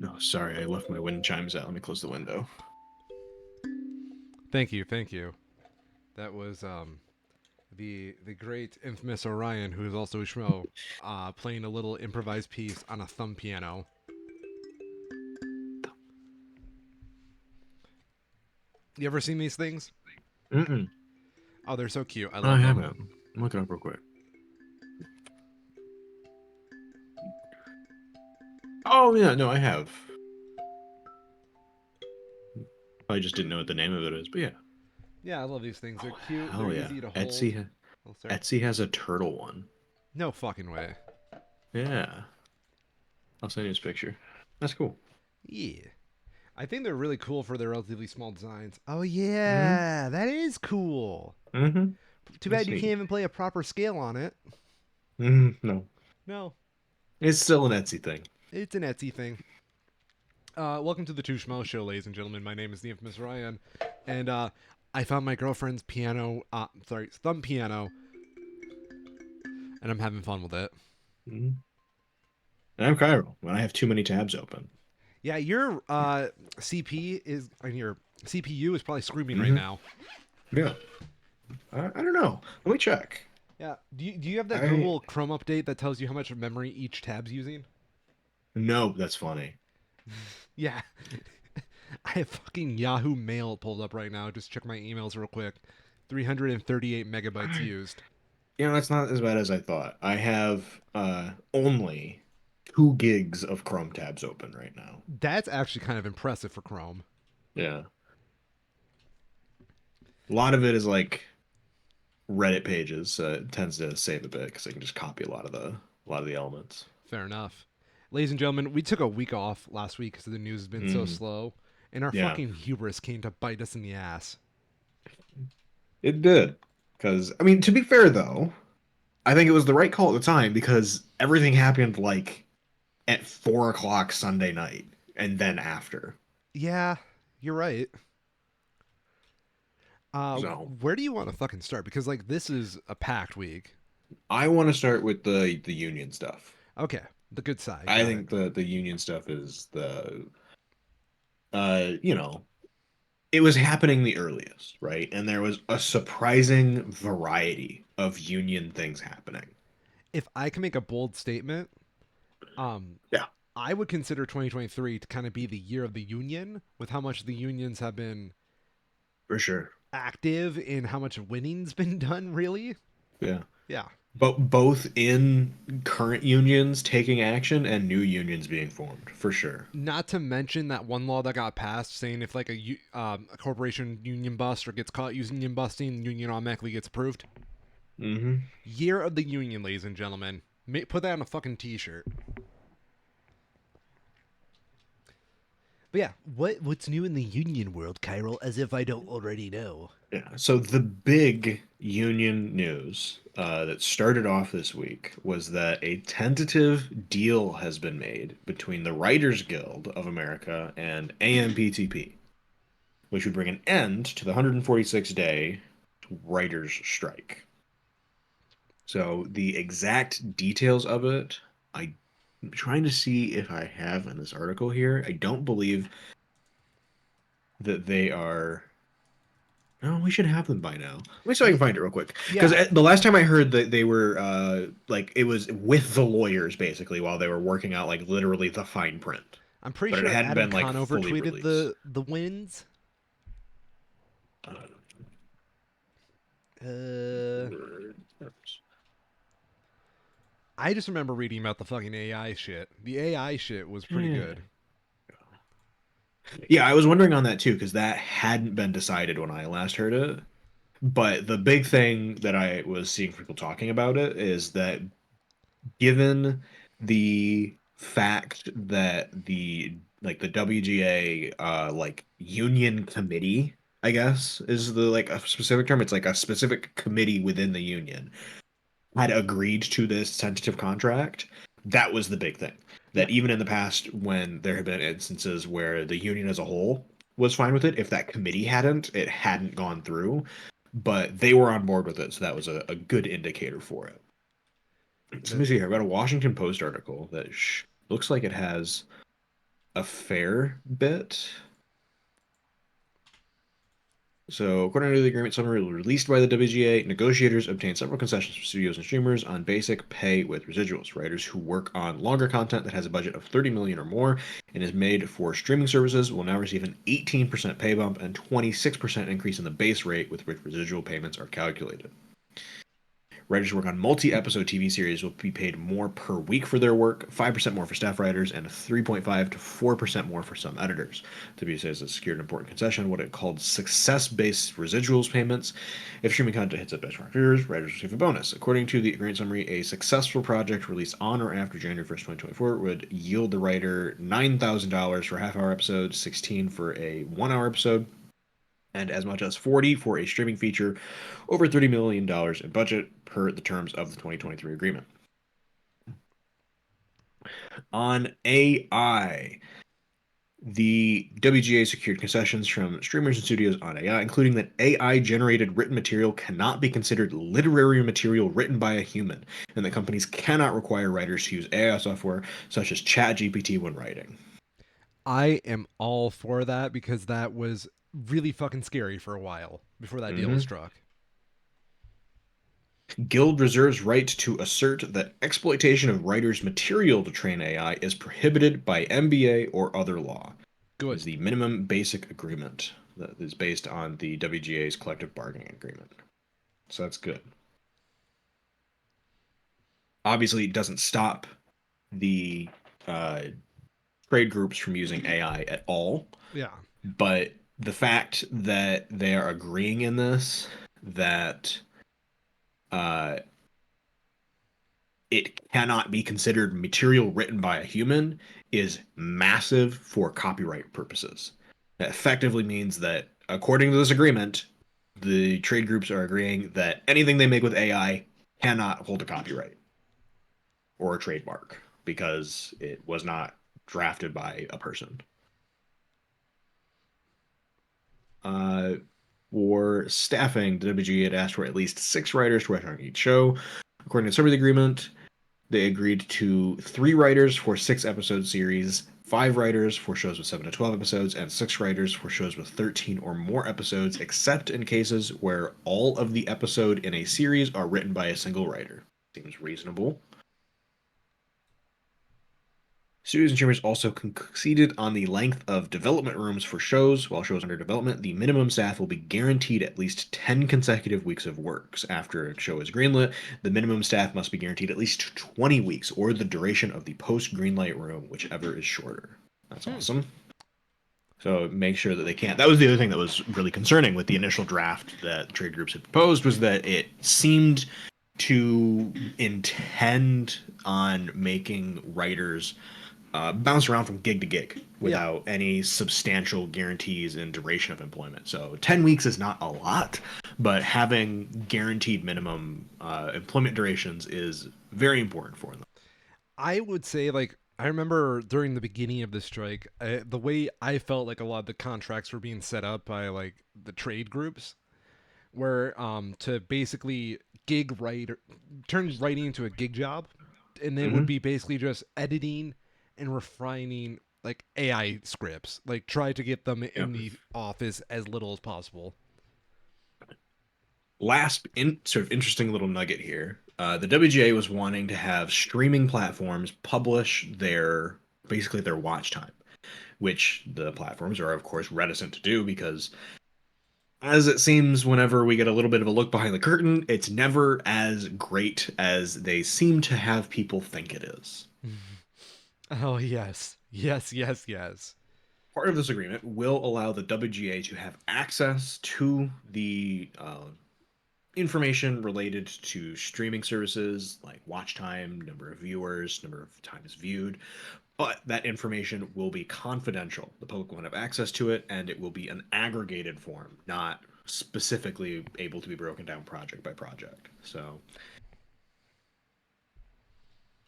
No, sorry, I left my wind chimes out. Let me close the window. Thank you, thank you. That was the great infamous Orion, who is also a schmo, playing a little improvised piece on a thumb piano. You ever seen these things? Mm-mm. Oh, they're so cute. I I love them. haven't. I'm looking up real quick. Oh yeah, no, I have. I just didn't know what the name of it is, but yeah. Yeah, I love these things. They're Oh cute. They're hell yeah. easy to hold. Etsy Oh, sorry. Etsy has a turtle one. No fucking way. Yeah. I'll send you this picture. That's cool. Yeah. I think they're really cool for their relatively small designs. Oh Mm-hmm. yeah, that is cool. Mm-hmm. Too bad It's you can't neat. even play a proper scale on it. No. No, It's still an Etsy thing. it's an Etsy thing. Welcome to the Two Schmo Show, ladies and gentlemen. My name is the infamous Ryan, and I found my girlfriend's piano, thumb piano, and I'm having fun with it. Mm-hmm. And I'm Cairo when I have too many tabs open. Yeah, your CP is, and your CPU is probably screaming right Mm-hmm. now. Yeah. I don't know. Let me check. Yeah. Do you have that I Google Chrome update that tells you how much memory each tab's using? No, that's funny. Yeah. I have fucking Yahoo Mail pulled up right now. Just check my emails real quick. 338 megabytes used. That's not as bad as I thought. I have only 2 gigs of Chrome tabs open right now. That's actually kind of impressive for Chrome. Yeah. A lot of it is like Reddit pages, so it tends to save a bit because I can just copy a lot of the elements. Fair enough. Ladies and gentlemen, we took a week off last week because the news has been so Mm, slow, and our yeah, fucking hubris came to bite us in the ass. it did. Because I mean, to be fair though, I think it was the right call at the time because everything happened like at 4 o'clock Sunday night and then after. Yeah, you're right. So Where do you want to fucking start? Because like this is a packed week. I want to start with the union stuff. Okay, the good side. I Got it. think the union stuff is the you know, it was happening the earliest, right? And there was a surprising variety of union things happening. If I can make a bold statement, um, Yeah, I would consider 2023 to kind of be the year of the union, with how much the unions have been for sure. active and how much winning's been done. Really? Yeah. Yeah. But both in current unions taking action and new unions being formed, for sure. Not to mention that one law that got passed saying if like a corporation union busts or gets caught using union busting, the union automatically gets approved. Hmm. Year of the union, ladies and gentlemen. Put that on a fucking t-shirt. But yeah, what's new in the union world, Kyril? As if I don't already know. Yeah. So the big union news that started off this week was that a tentative deal has been made between the Writers Guild of America and AMPTP, which would bring an end to the 146-day writers' strike. So the exact details of it, I'm trying to see if I have in this article here. I don't believe that they are. No, we should have them by now. Let me see if I can Y- find it real quick. Because yeah, the last time I heard that they were like it was with the lawyers basically while they were working out like literally the fine print, I'm pretty but it sure hadn't Adam been like Conover fully tweeted released. the wins. Uh, Uh, I just remember reading about the fucking AI shit. The AI shit was pretty yeah. good. Yeah, I was wondering on that too because that hadn't been decided when I last heard it. But the big thing that I was seeing people talking about it is that given the fact that the WGA like union committee, I guess is the like a specific term. It's like a specific committee within the union had agreed to this tentative contract. That was the big thing. Yeah, That even in the past, when there have been instances where the union as a whole was fine with it, if that committee hadn't, it hadn't gone through. But they were on board with it, so that was a good indicator for it. So let me the see here. I've got a Washington Post article that looks like it has. a fair bit. So, according to the agreement summary released by the WGA, negotiators obtained several concessions from studios and streamers on basic pay with residuals. Writers who work on longer content that has a budget of 30 million or more and is made for streaming services will now receive an 18% pay bump and 26% increase in the base rate with which residual payments are calculated. Writers who work on multi-episode TV series will be paid more per week for their work, 5% more for staff writers, and 3.5 to 4% more for some editors. WB says it secured an important concession, what it called success-based residuals payments. If streaming content hits a benchmark figures, writers receive a bonus. According to the agreement summary, a successful project released on or after January 1st, 2024 would yield the writer $9,000 for a half-hour episode, 16 for a one-hour episode, and as much as 40 for a streaming feature over $30 million in budget per the terms of the 2023 agreement. On AI, the WGA secured concessions from streamers and studios on AI, including that AI generated written material cannot be considered literary material written by a human, and that companies cannot require writers to use AI software such as ChatGPT when writing. I am all for that because that was really fucking scary for a while before that deal was Mm-hmm. struck. Guild reserves right to assert that exploitation of writers' material to train AI is prohibited by MBA or other law. Is Good. the minimum basic agreement that is based on the WGA's collective bargaining agreement. So that's good. Obviously, it doesn't stop the uh, trade groups from using AI at all, Yeah. but the fact that they are agreeing in this, that uh, it cannot be considered material written by a human is massive for copyright purposes. That effectively means that, according to this agreement, the trade groups are agreeing that anything they make with AI cannot hold a copyright or a trademark because it was not drafted by a person. Uh, for staffing, the WG had asked for at least 6 writers to write on each show. According to some of the agreement, they agreed to 3 writers for 6 episode series, 5 writers for shows with 7 to 12 episodes, and 6 writers for shows with 13 or more episodes, except in cases where all of the episode in a series are written by a single writer. Seems reasonable. Studios and streamers also conceded on the length of development rooms for shows. While shows under development, the minimum staff will be guaranteed at least 10 consecutive weeks of works. After a show is greenlit, the minimum staff must be guaranteed at least 20 weeks or the duration of the post greenlight room, whichever is shorter. That's Hmm. awesome. So make sure that they can't. That was the other thing that was really concerning with the initial draft that trade groups had proposed was that it seemed to intend on making writers bounce around from gig to gig Yeah. without any substantial guarantees in duration of employment. So 10 weeks is not a lot, but having guaranteed minimum employment durations is very important for them. I would say, like, I remember during the beginning of the strike, the way I felt like a lot of the contracts were being set up by, like, the trade groups were to basically gig writer, turn writing into a gig job. And it would Mm-hmm. be basically just editing and refining, like, AI scripts. Like, try to get them Yep. in the office as little as possible. Last sort of interesting little nugget here. The WGA was wanting to have streaming platforms publish their basically their watch time, which the platforms are of course reticent to do because as it seems whenever we get a little bit of a look behind the curtain, it's never as great as they seem to have people think it is. Oh, yes. Yes, yes, yes. Part of this agreement will allow the WGA to have access to the information related to streaming services like watch time, number of viewers, number of times viewed, but that information will be confidential. The public won't have access to it, and it will be an aggregated form, not specifically able to be broken down project by project. So,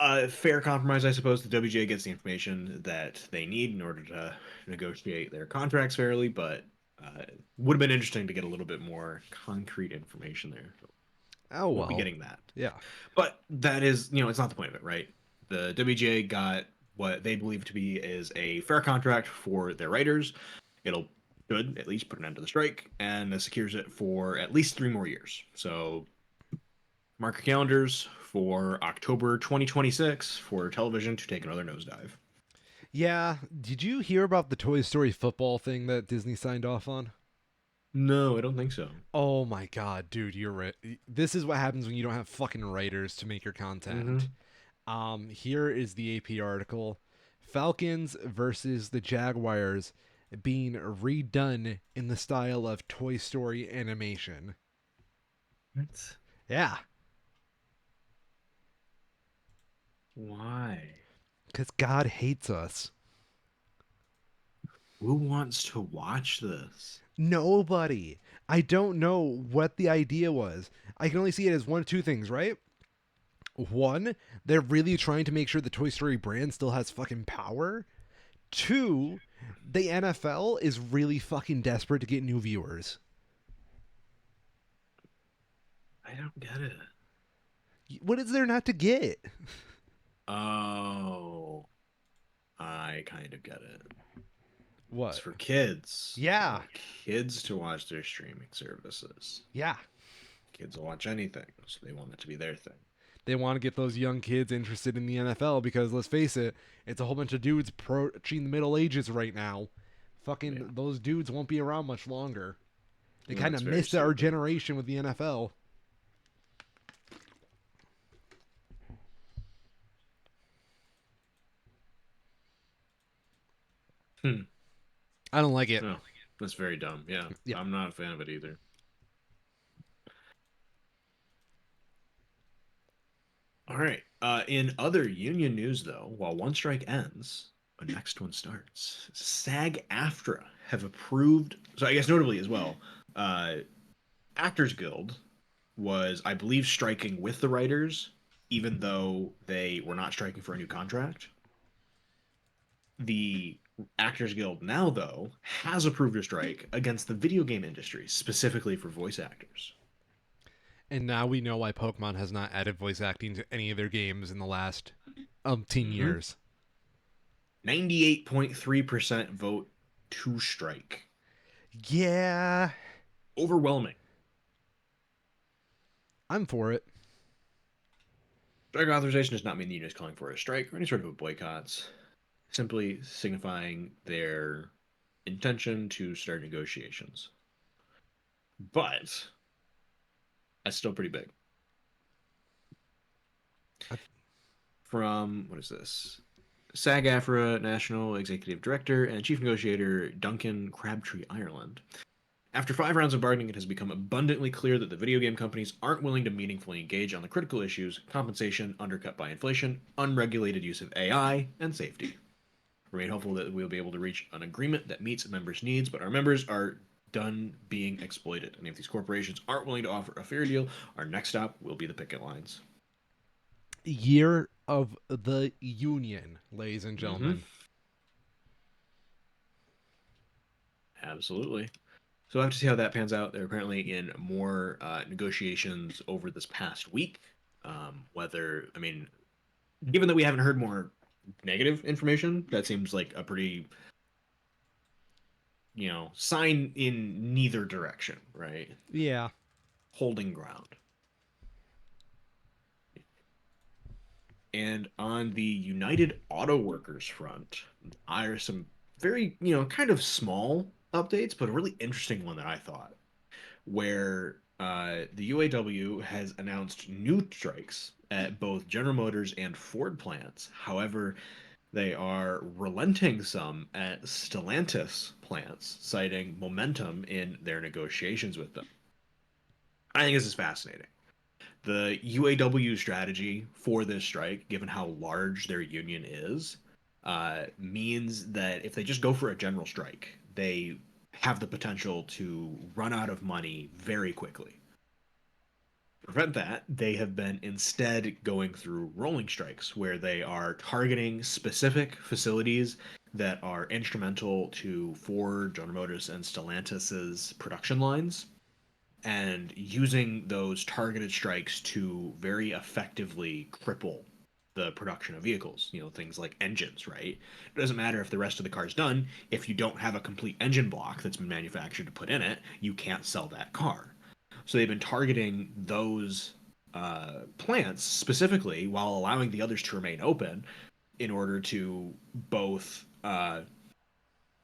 a fair compromise, I suppose. The WGA gets the information that they need in order to negotiate their contracts fairly, but would have been interesting to get a little bit more concrete information there. Oh, Won't be well. getting that. Yeah. But that is, it's not the point of it, right? The WGA got what they believe to be is a fair contract for their writers. It'll should at least put an end to the strike and it secures it for at least 3 more years. So mark your calendars for October 2026 for television to take another nosedive. Yeah, did you hear about the Toy Story football thing that Disney signed off on? No, I don't think so. Oh my god, dude, you're right. This is what happens when you don't have fucking writers to make your content. Hmm. Here is the AP article. Falcons versus the Jaguars being redone in the style of Toy Story animation. What? Yeah, Why? because God hates us. Who wants to watch this? Nobody. I don't know what the idea was. I can only see it as one of two things, right? One, they're really trying to make sure the Toy Story brand still has fucking power. Two, the NFL is really fucking desperate to get new viewers. I don't get it. What is there not to get? Oh, I kind of get it. It's What? for kids. They Yeah. want kids to watch their streaming services. Yeah. Kids will watch anything, so they want it to be their thing. They want to get those young kids interested in the NFL because let's face it, it's a whole bunch of dudes approaching the Middle Ages right now. Yeah, Fucking those dudes won't be around much longer. They kind that's of very missed our stupid. generation with the NFL. Hmm. I don't like it. No, that's very dumb. Yeah, Yeah. I'm not a fan of it either. All right. In other union news, though, while one strike ends, a next one starts. SAG-AFTRA have approved. So I guess notably as well, uh, Actors Guild was, I believe, striking with the writers, even though they were not striking for a new contract. The Actors Guild now, though, has approved a strike against the video game industry, specifically for voice actors. And now we know why Pokemon has not added voice acting to any of their games in the last umpteen Mm-hmm. years. 98.3% vote to strike. Yeah, Overwhelming. I'm for it. Strike authorization does not mean the union is calling for a strike or any sort of a boycott, simply signifying their intention to start negotiations. But that's still pretty big. I, From, what is this? SAG-AFTRA National Executive Director and Chief Negotiator Duncan Crabtree Ireland. After 5 rounds of bargaining, it has become abundantly clear that the video game companies aren't willing to meaningfully engage on the critical issues compensation, undercut by inflation, unregulated use of AI, and safety. Remain hopeful that we'll be able to reach an agreement that meets members' needs, but our members are done being exploited. And if these corporations aren't willing to offer a fair deal, our next stop will be the picket lines. Year of the Union, ladies and Mm-hmm. gentlemen. Absolutely. So we'll have to see how that pans out. They're apparently in more negotiations over this past week. Whether, I mean, given that we haven't heard more negative information, that seems like a pretty, sign in neither direction, right? Yeah. Holding ground. And on the United Auto Workers front, are some very, kind of small updates, but a really interesting one that I thought, where the UAW has announced new strikes at both General Motors and Ford plants. However, they are relenting some at Stellantis plants, citing momentum in their negotiations with them. I think this is fascinating. The UAW strategy for this strike, given how large their union is, means that if they just go for a general strike, they have the potential to run out of money very quickly. To prevent that, they have been instead going through rolling strikes where they are targeting specific facilities that are instrumental to Ford, General Motors, and Stellantis's production lines and using those targeted strikes to very effectively cripple the production of vehicles, things like engines, right? It doesn't matter if the rest of the car's done. If you don't have a complete engine block that's been manufactured to put in it, you can't sell that car. So they've been targeting those plants specifically while allowing the others to remain open in order to both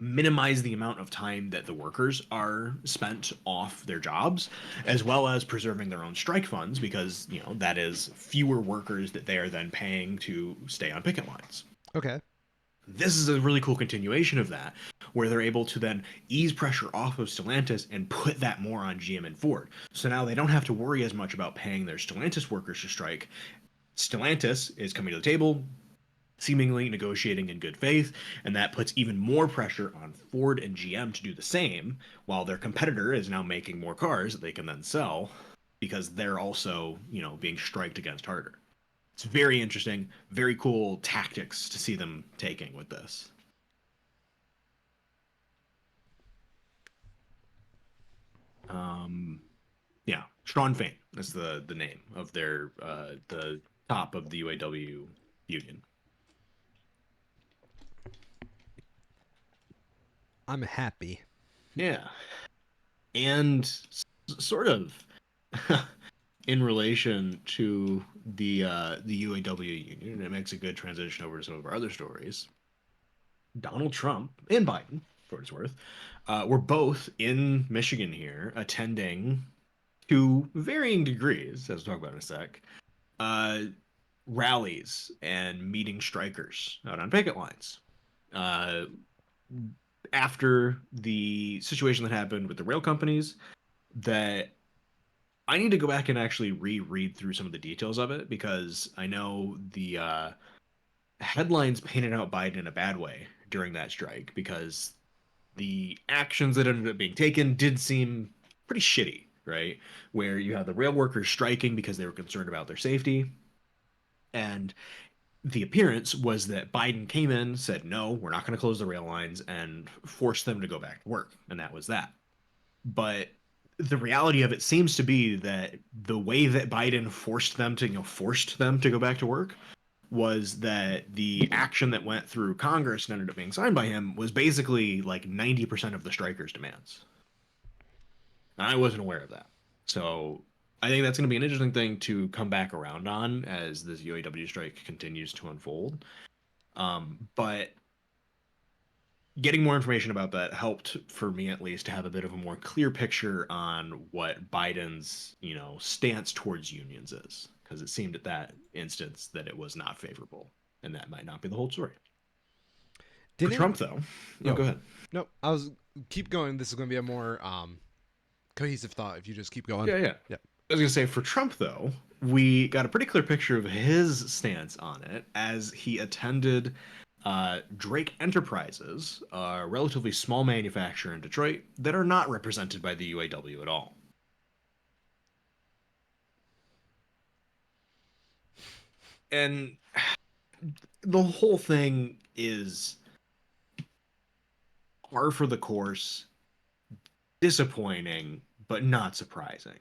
minimize the amount of time that the workers are spent off their jobs, as well as preserving their own strike funds, because that is fewer workers that they are then paying to stay on picket lines. Okay. This is a really cool continuation of that, where they're able to then ease pressure off of Stellantis and put that more on GM and Ford. So now they don't have to worry as much about paying their Stellantis workers to strike. Stellantis is coming to the table, seemingly negotiating in good faith, and that puts even more pressure on Ford and GM to do the same, while their competitor is now making more cars that they can then sell because they're also, being striked against harder. It's very interesting, very cool tactics to see them taking with this. Um, yeah, Sean Fain is the name of their the top of the UAW union. I'm happy. Yeah, and sort of in relation to the UAW union, and it makes a good transition over to some of our other stories. Donald Trump and Biden, for what it's worth, were both in Michigan here attending to varying degrees, as we'll talk about in a sec, uh, rallies and meeting strikers out on picket lines. Uh, After the situation that happened with the rail companies, that I need to go back and actually reread through some of the details of it because I know the headlines painted out Biden in a bad way during that strike because the actions that ended up being taken did seem pretty shitty, right? Where you have the rail workers striking because they were concerned about their safety. And the appearance was that Biden came in, said, no, we're not going to close the rail lines, and forced them to go back to work. And that was that. But the reality of it seems to be that the way that Biden forced them to go back to work was that the action that went through Congress and ended up being signed by him was basically like 90% of the strikers' demands. And I wasn't aware of that. So I think that's going to be an interesting thing to come back around on as this UAW strike continues to unfold. But getting more information about that helped for me at least to have a bit of a more clear picture on what Biden's, stance towards unions is, because it seemed at that instance that it was not favorable, and that might not be the whole story. For Didn't Trump, though, no, yo go ahead. no? I was keep going. This is going to be a more cohesive thought if you just keep going. Yeah, yeah. Yeah. I was gonna say for Trump though, we got a pretty clear picture of his stance on it as he attended Drake Enterprises, a relatively small manufacturer in Detroit that are not represented by the UAW at all. And the whole thing is par for the course, disappointing, but not surprising.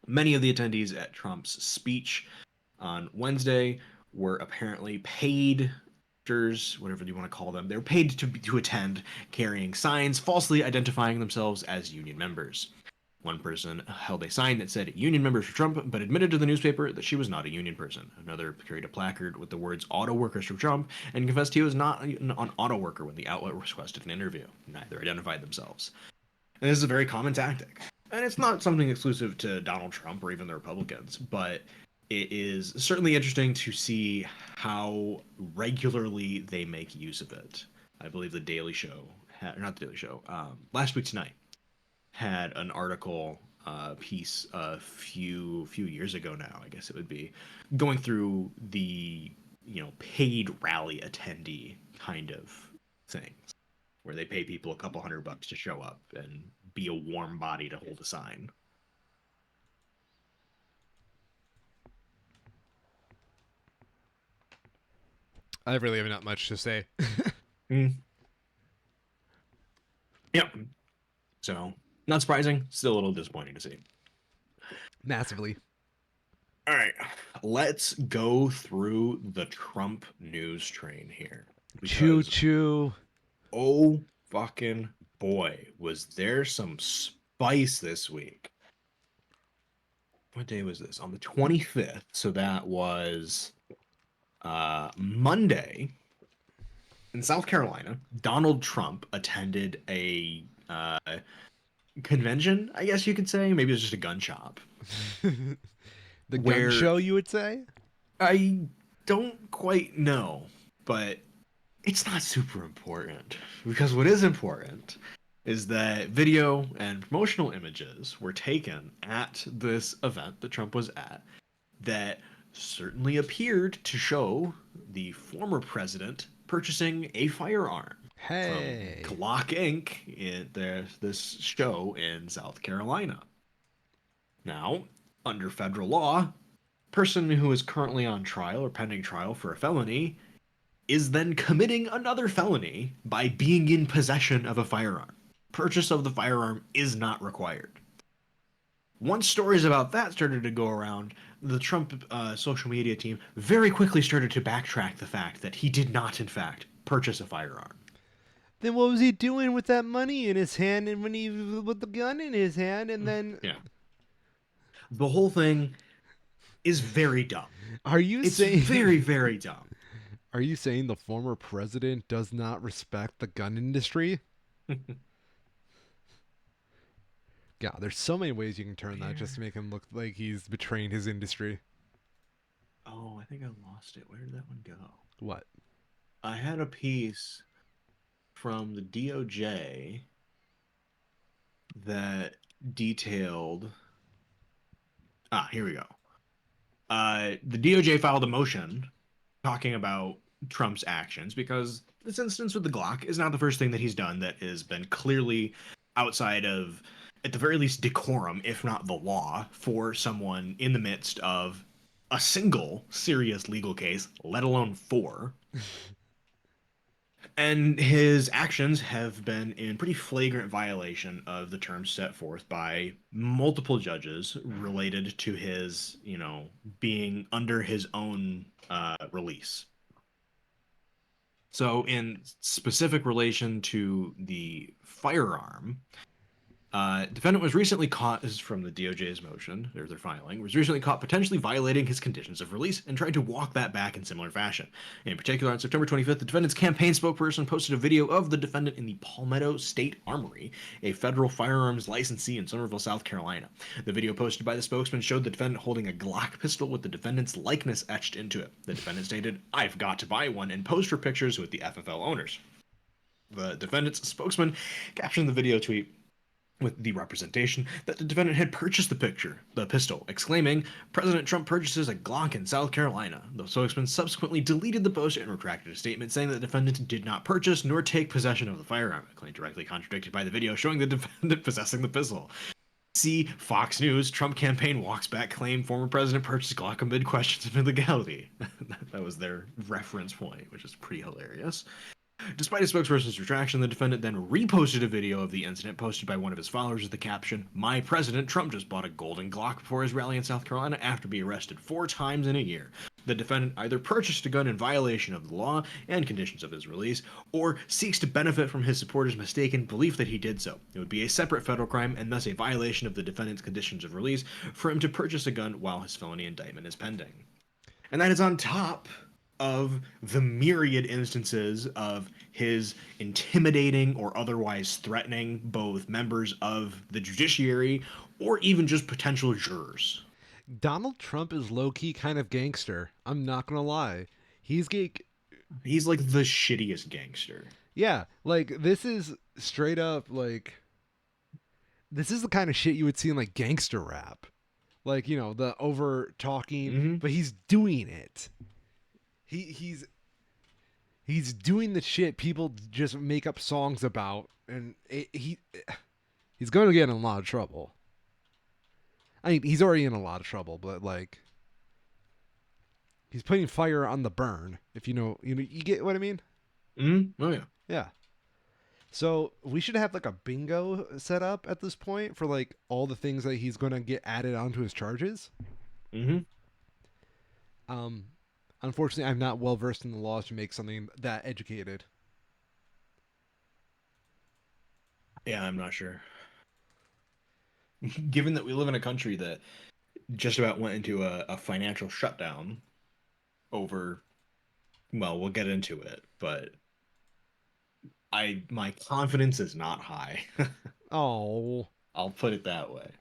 Many of the attendees at Trump's speech on Wednesday were apparently paid whatever you want to call them. They were paid to attend, carrying signs falsely identifying themselves as union members. One person held a sign that said union members for Trump, but admitted to the newspaper that she was not a union person. Another carried a placard with the words auto workers for Trump and confessed he was not an auto worker when the outlet requested an interview. Neither identified themselves. And this is a very common tactic. And it's not something exclusive to Donald Trump or even the Republicans, but it is certainly interesting to see how regularly they make use of it. I believe the Daily Show, not the Daily Show, last week tonight had an article piece a few years ago now, I guess it would be, going through the paid rally attendee kind of thing where they pay people a couple $100 to show up and be a warm body to hold a sign. I really have not much to say. Mm. Yep. So not surprising, still a little disappointing to see. Massively. All right, let's go through the Trump news train here Choo because choo. oh fucking boy, was there some spice this week. What day was this? On the 25th. So that was Monday in South Carolina. Donald Trump attended a convention, I guess you could say. Maybe it was just a gun shop The gun where show, you would say? I don't quite know, but it's not super important because what is important is that video and promotional images were taken at this event that Trump was at that certainly appeared to show the former president purchasing a firearm from Hey. Glock Inc. in this show in South Carolina. Now, under federal law, person who is currently on trial or pending trial for a felony is then committing another felony by being in possession of a firearm. Purchase of the firearm is not required. Once stories about that started to go around, the Trump social media team very quickly started to backtrack the fact that he did not, in fact, purchase a firearm. Then what was he doing with that money in his hand and when he with the gun in his hand and then Yeah. The whole thing is very dumb. are you It's very, saying very dumb. are you saying the former president does not respect the gun industry? God, there's so many ways you can turn that just to Where? make him look like he's betraying his industry. Oh, I think I lost it. Where did that one go? What? I had a piece from the DOJ that detailed. Here we go. The DOJ filed a motion talking about Trump's actions because this instance with the Glock is not the first thing that he's done that has been clearly outside of, at the very least, decorum, if not the law, for someone in the midst of a single serious legal case, let alone four. And his actions have been in pretty flagrant violation of the terms set forth by multiple judges related to his, being under his own release. So, in specific relation to the firearm, defendant was recently caught, this is from the DOJ's motion, or their filing, was recently caught potentially violating his conditions of release and tried to walk that back in similar fashion. In particular, on September 25th, the defendant's campaign spokesperson posted a video of the defendant in the Palmetto State Armory, a federal firearms licensee in Somerville, South Carolina. The video posted by the spokesman showed the defendant holding a Glock pistol with the defendant's likeness etched into it. The defendant stated, "I've got to buy one," and posed for pictures with the FFL owners. The defendant's spokesman captioned the video tweet with the representation that the defendant had purchased the pistol, exclaiming, "President Trump purchases a Glock in South Carolina." The spokesman subsequently deleted the post and retracted a statement saying that the defendant did not purchase nor take possession of the firearm, a claim directly contradicted by the video showing the defendant possessing the pistol. See Fox News, Trump campaign walks back claim former president purchased Glock amid questions of illegality. That was their reference point, which is pretty hilarious. Despite his spokesperson's retraction, the defendant then reposted a video of the incident posted by one of his followers with the caption, "My President Trump just bought a golden Glock before his rally in South Carolina after being arrested 4 times in a year." The defendant either purchased a gun in violation of the law and conditions of his release, or seeks to benefit from his supporters' mistaken belief that he did so. It would be a separate federal crime and thus a violation of the defendant's conditions of release for him to purchase a gun while his felony indictment is pending. And that is on top of the myriad instances of his intimidating or otherwise threatening both members of the judiciary or even just potential jurors. Donald Trump is low key kind of gangster. I'm not gonna lie. He's geek. He's like the shittiest gangster. Yeah, like this is straight up like this is the kind of shit you would see in like gangster rap. Like, the over talking, Hmm. but he's doing it. He's doing the shit people just make up songs about and he's going to get in a lot of trouble. I mean, he's already in a lot of trouble, but like he's putting fire on the burn. If you get what I mean? Hmm. Oh yeah. Yeah. So we should have like a bingo set up at this point for like all the things that he's going to get added onto his charges. Hmm. Um, Unfortunately, I'm not well versed in the laws to make something that educated. Yeah, I'm not sure. Given that we live in a country that just about went into a financial shutdown over, well, we'll get into it, but my confidence is not high. Oh. I'll put it that way.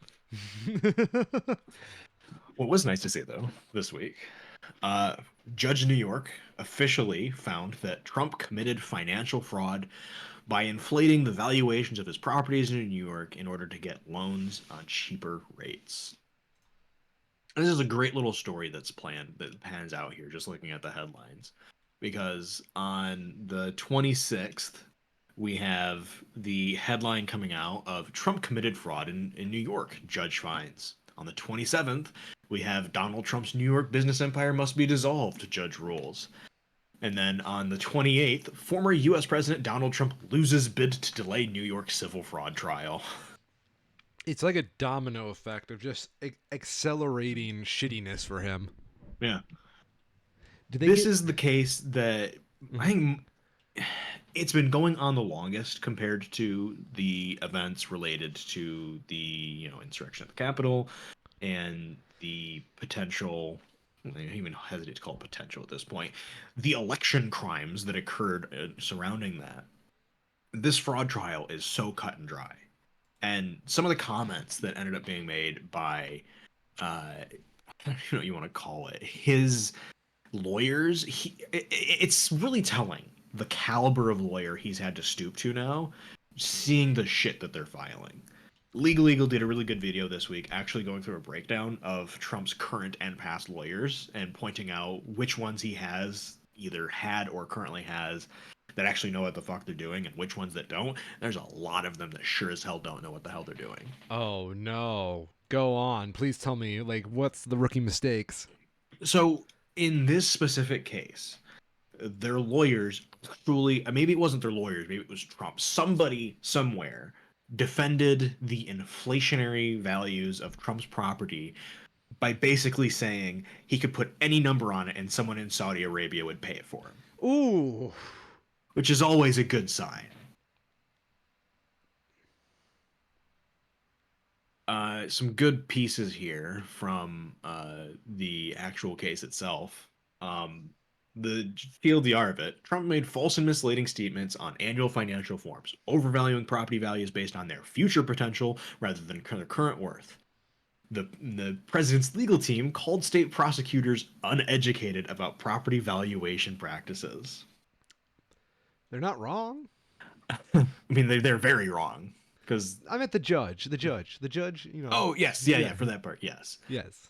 What was nice to see though this week, uh, Judge in New York officially found that Trump committed financial fraud by inflating the valuations of his properties in New York in order to get loans on cheaper rates. This is a great little story that pans out here just looking at the headlines. Because on the 26th, we have the headline coming out of Trump committed fraud in New York, judge finds. On the 27th, we have Donald Trump's New York business empire must be dissolved, judge rules. And then on the 28th, former US President Donald Trump loses bid to delay New York civil fraud trial. It's like a domino effect of just accelerating shittiness for him. Yeah. Did they This get? is the case that I Mhm. think it's been going on the longest compared to the events related to the, insurrection at the Capitol and the potential, I don't even hesitate to call it potential at this point, the election crimes that occurred surrounding that. This fraud trial is so cut and dry. And some of the comments that ended up being made by, I don't know what you want to call it, his lawyers, it's really telling the caliber of lawyer he's had to stoop to now, seeing the shit that they're filing. Legal Eagle did a really good video this week, actually going through a breakdown of Trump's current and past lawyers and pointing out which ones he has either had or currently has that actually know what the fuck they're doing and which ones that don't. There's a lot of them that sure as hell don't know what the hell they're doing. Oh no. Go on. Please tell me. Like, what's the rookie mistakes? So, in this specific case, their lawyers truly, maybe it wasn't their lawyers, maybe it was Trump, somebody somewhere defended the inflationary values of Trump's property by basically saying he could put any number on it and someone in Saudi Arabia would pay it for him, Ooh. which is always a good sign. Some good pieces here from the actual case itself. Um, the TLDR of it, Trump made false and misleading statements on annual financial forms, overvaluing property values based on their future potential rather than their current worth. The president's legal team called state prosecutors uneducated about property valuation practices. They're not wrong. I mean, they're very wrong because. I meant the judge. The judge, Oh yes, yeah, Yeah. yeah. For that part, yes. Yes.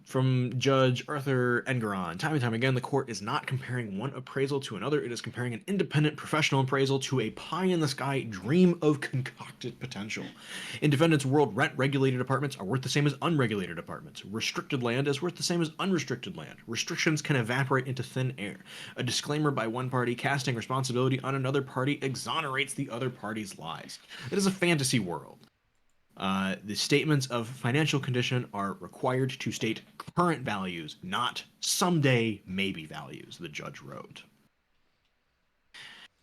From Judge Arthur Engeron. Time and time again, the court is not comparing one appraisal to another. It is comparing an independent professional appraisal to a pie in the sky dream of concocted potential. In defendants' world, rent regulated apartments are worth the same as unregulated apartments. Restricted land is worth the same as unrestricted land. Restrictions can evaporate into thin air. A disclaimer by one party casting responsibility on another party exonerates the other party's lies. It is a fantasy world. The statements of financial condition are required to state current values, not someday maybe values, the judge wrote.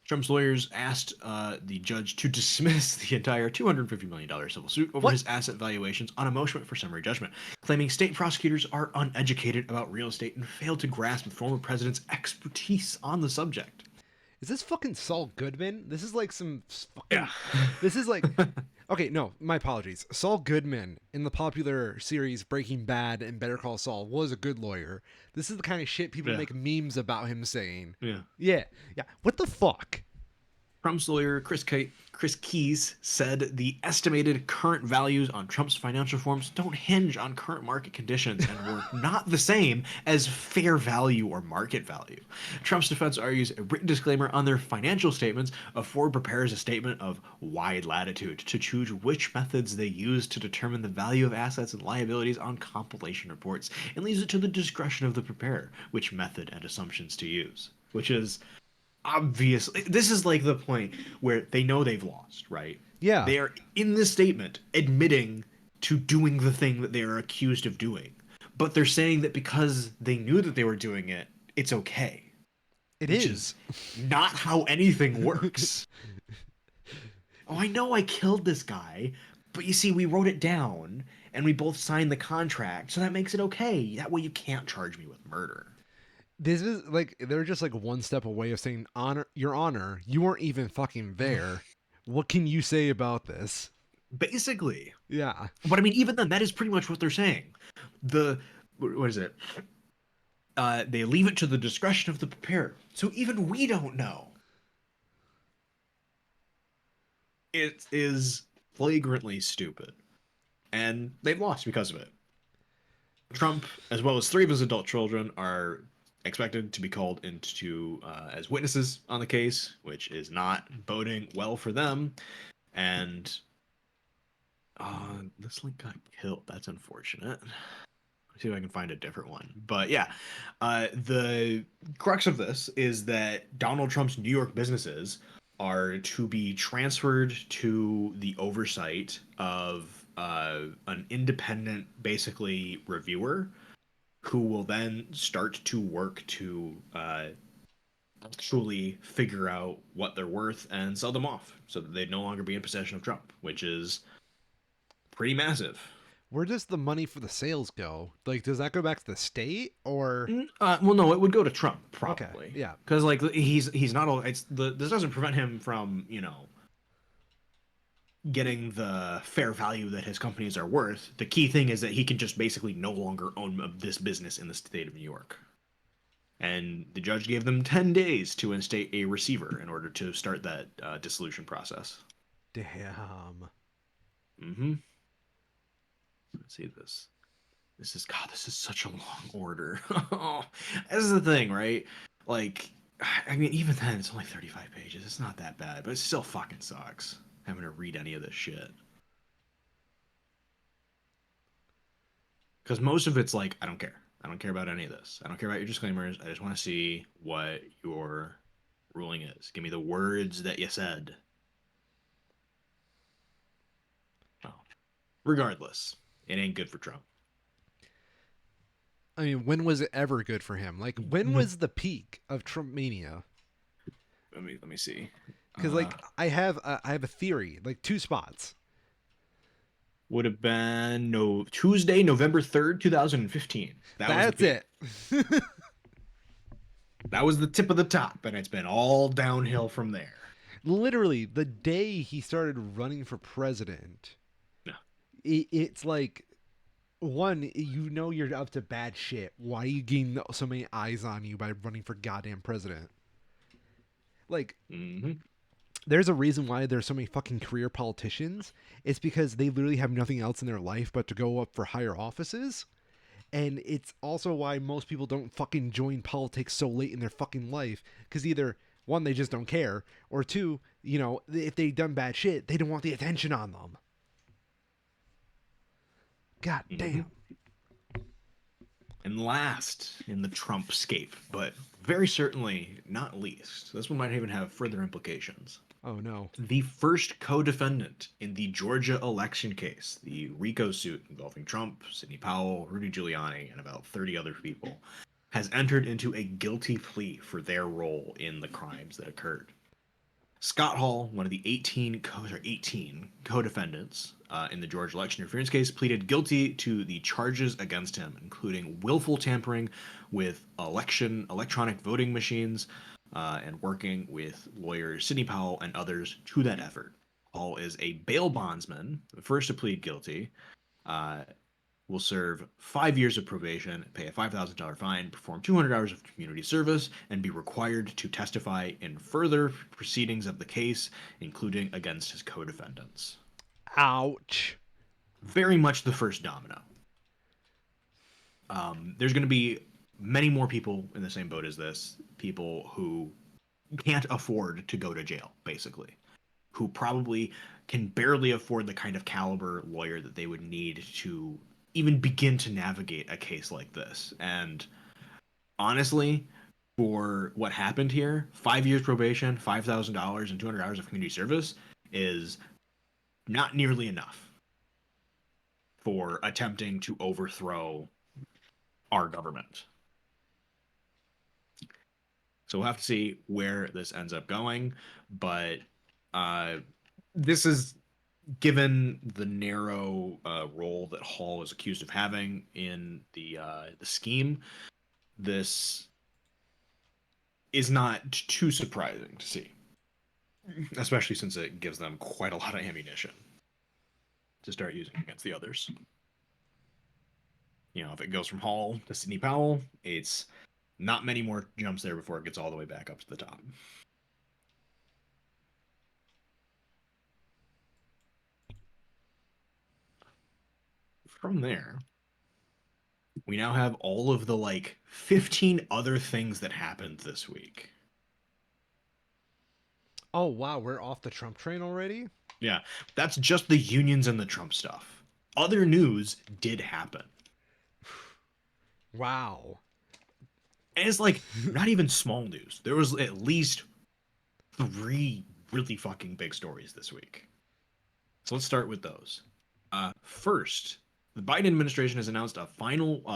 Trump's lawyers asked the judge to dismiss the entire $250 million civil suit over What? his asset valuations on a motion for summary judgment, claiming state prosecutors are uneducated about real estate and failed to grasp the former president's expertise on the subject. Is this fucking Saul Goodman? This is like some Yeah. fucking. This is like. Okay, no, my apologies. Saul Goodman in the popular series Breaking Bad and Better Call Saul was a good lawyer. This is the kind of shit people Yeah. make memes about him saying. Yeah. Yeah, yeah. What the fuck? Trump's lawyer, Chris Keyes, said the estimated current values on Trump's financial forms don't hinge on current market conditions and were not the same as fair value or market value. Trump's defense argues a written disclaimer on their financial statements Ford prepares a statement of wide latitude to choose which methods they use to determine the value of assets and liabilities on compilation reports and leaves it to the discretion of the preparer which method and assumptions to use. Which is obviously this is like the point where they know they've lost, right? Yeah. They are in this statement admitting to doing the thing that they are accused of doing, but they're saying that because they knew that they were doing it, it's okay, It which is. is not how anything works. Oh, I know I killed this guy, but you see, we wrote it down and we both signed the contract, so that makes it okay. That way you can't charge me with murder. This is like they're just like one step away of saying honor your honor. You weren't even fucking there. What can you say about this? Basically. Yeah. But I mean, even then, that is pretty much what they're saying. The, what is it? They leave it to the discretion of the preparer. So even we don't know. It is flagrantly stupid. And they've lost because of it. Trump, as well as three of his adult children, are expected to be called into as witnesses on the case, which is not boding well for them. And this link got killed. That's unfortunate. See if I can find a different one. But yeah, the crux of this is that Donald Trump's New York businesses are to be transferred to the oversight of an independent, basically, reviewer who will then start to work to actually figure out what they're worth and sell them off so that they'd no longer be in possession of Trump, which is pretty massive. Where does the money for the sales go? Like, does that go back to the state or? Well, no, it would go to Trump Okay, probably, yeah. because like he's not all. It's the this doesn't prevent him from getting the fair value that his companies are worth. The key thing is that he can just basically no longer own this business in the state of New York. And the judge gave them 10 days to instate a receiver in order to start that dissolution process. Damn. Mm-hmm. Let's see this. This is God. This is such a long order. This is the thing, right? Like, I mean, even then, it's only 35 pages. It's not that bad, but it still fucking sucks having to read any of this shit. Because most of it's like, I don't care. I don't care about any of this. I don't care about your disclaimers. I just want to see what your ruling is. Give me the words that you said. Oh. Regardless, it ain't good for Trump. I mean, when was it ever good for him? Like, when was the peak of Trump mania? Let me see. Because like I have a theory, like two spots. Would have been no Tuesday, November 3rd, 2015. That was the That's peak. it. That was the tip of the top, and it's been all downhill from there. Literally, the day he started running for president, No. it's like one, you know you're up to bad shit. Why are you getting so many eyes on you by running for goddamn president? Like, Hmm. there's a reason why there's so many fucking career politicians. It's because they literally have nothing else in their life but to go up for higher offices. And it's also why most people don't fucking join politics so late in their fucking life. Because either, one, they just don't care, or two, if they done bad shit, they don't want the attention on them. God damn. Hmm. And last in the Trump scape, but very certainly not least, this one might even have further implications. Oh no. The first co-defendant in the Georgia election case, the RICO suit involving Trump, Sidney Powell, Rudy Giuliani, and about 30 other people, has entered into a guilty plea for their role in the crimes that occurred. Scott Hall, one of the 18 co-defendants in the Georgia election interference case, pleaded guilty to the charges against him, including willful tampering with electronic voting machines and working with lawyers Sidney Powell and others to that effort. Hall is a bail bondsman, the first to plead guilty. Uh, will serve 5 years of probation, pay a $5,000 fine, perform 200 hours of community service, and be required to testify in further proceedings of the case, including against his co defendants. Ouch. Very much the first domino. There's going to be many more people in the same boat as this, people who can't afford to go to jail, basically, who probably can barely afford the kind of caliber lawyer that they would need to even begin to navigate a case like this. And honestly, for what happened here, 5 years probation, $5,000, and 200 hours of community service is not nearly enough for attempting to overthrow our government. So we'll have to see where this ends up going. But uh, this is given the narrow role that Hall is accused of having in the scheme. This is not too surprising to see, especially since it gives them quite a lot of ammunition to start using against the others. You know, if it goes from Hall to Sidney Powell, it's not many more jumps there before it gets all the way back up to the top. From there, we now have all of the like 15 other things that happened this week. Oh wow, we're off the Trump train already? Yeah, that's just the unions and the Trump stuff. Other news did happen. Wow. And it's like not even small news. There was at least three really fucking big stories this week. So let's start with those. First, the Biden administration has announced a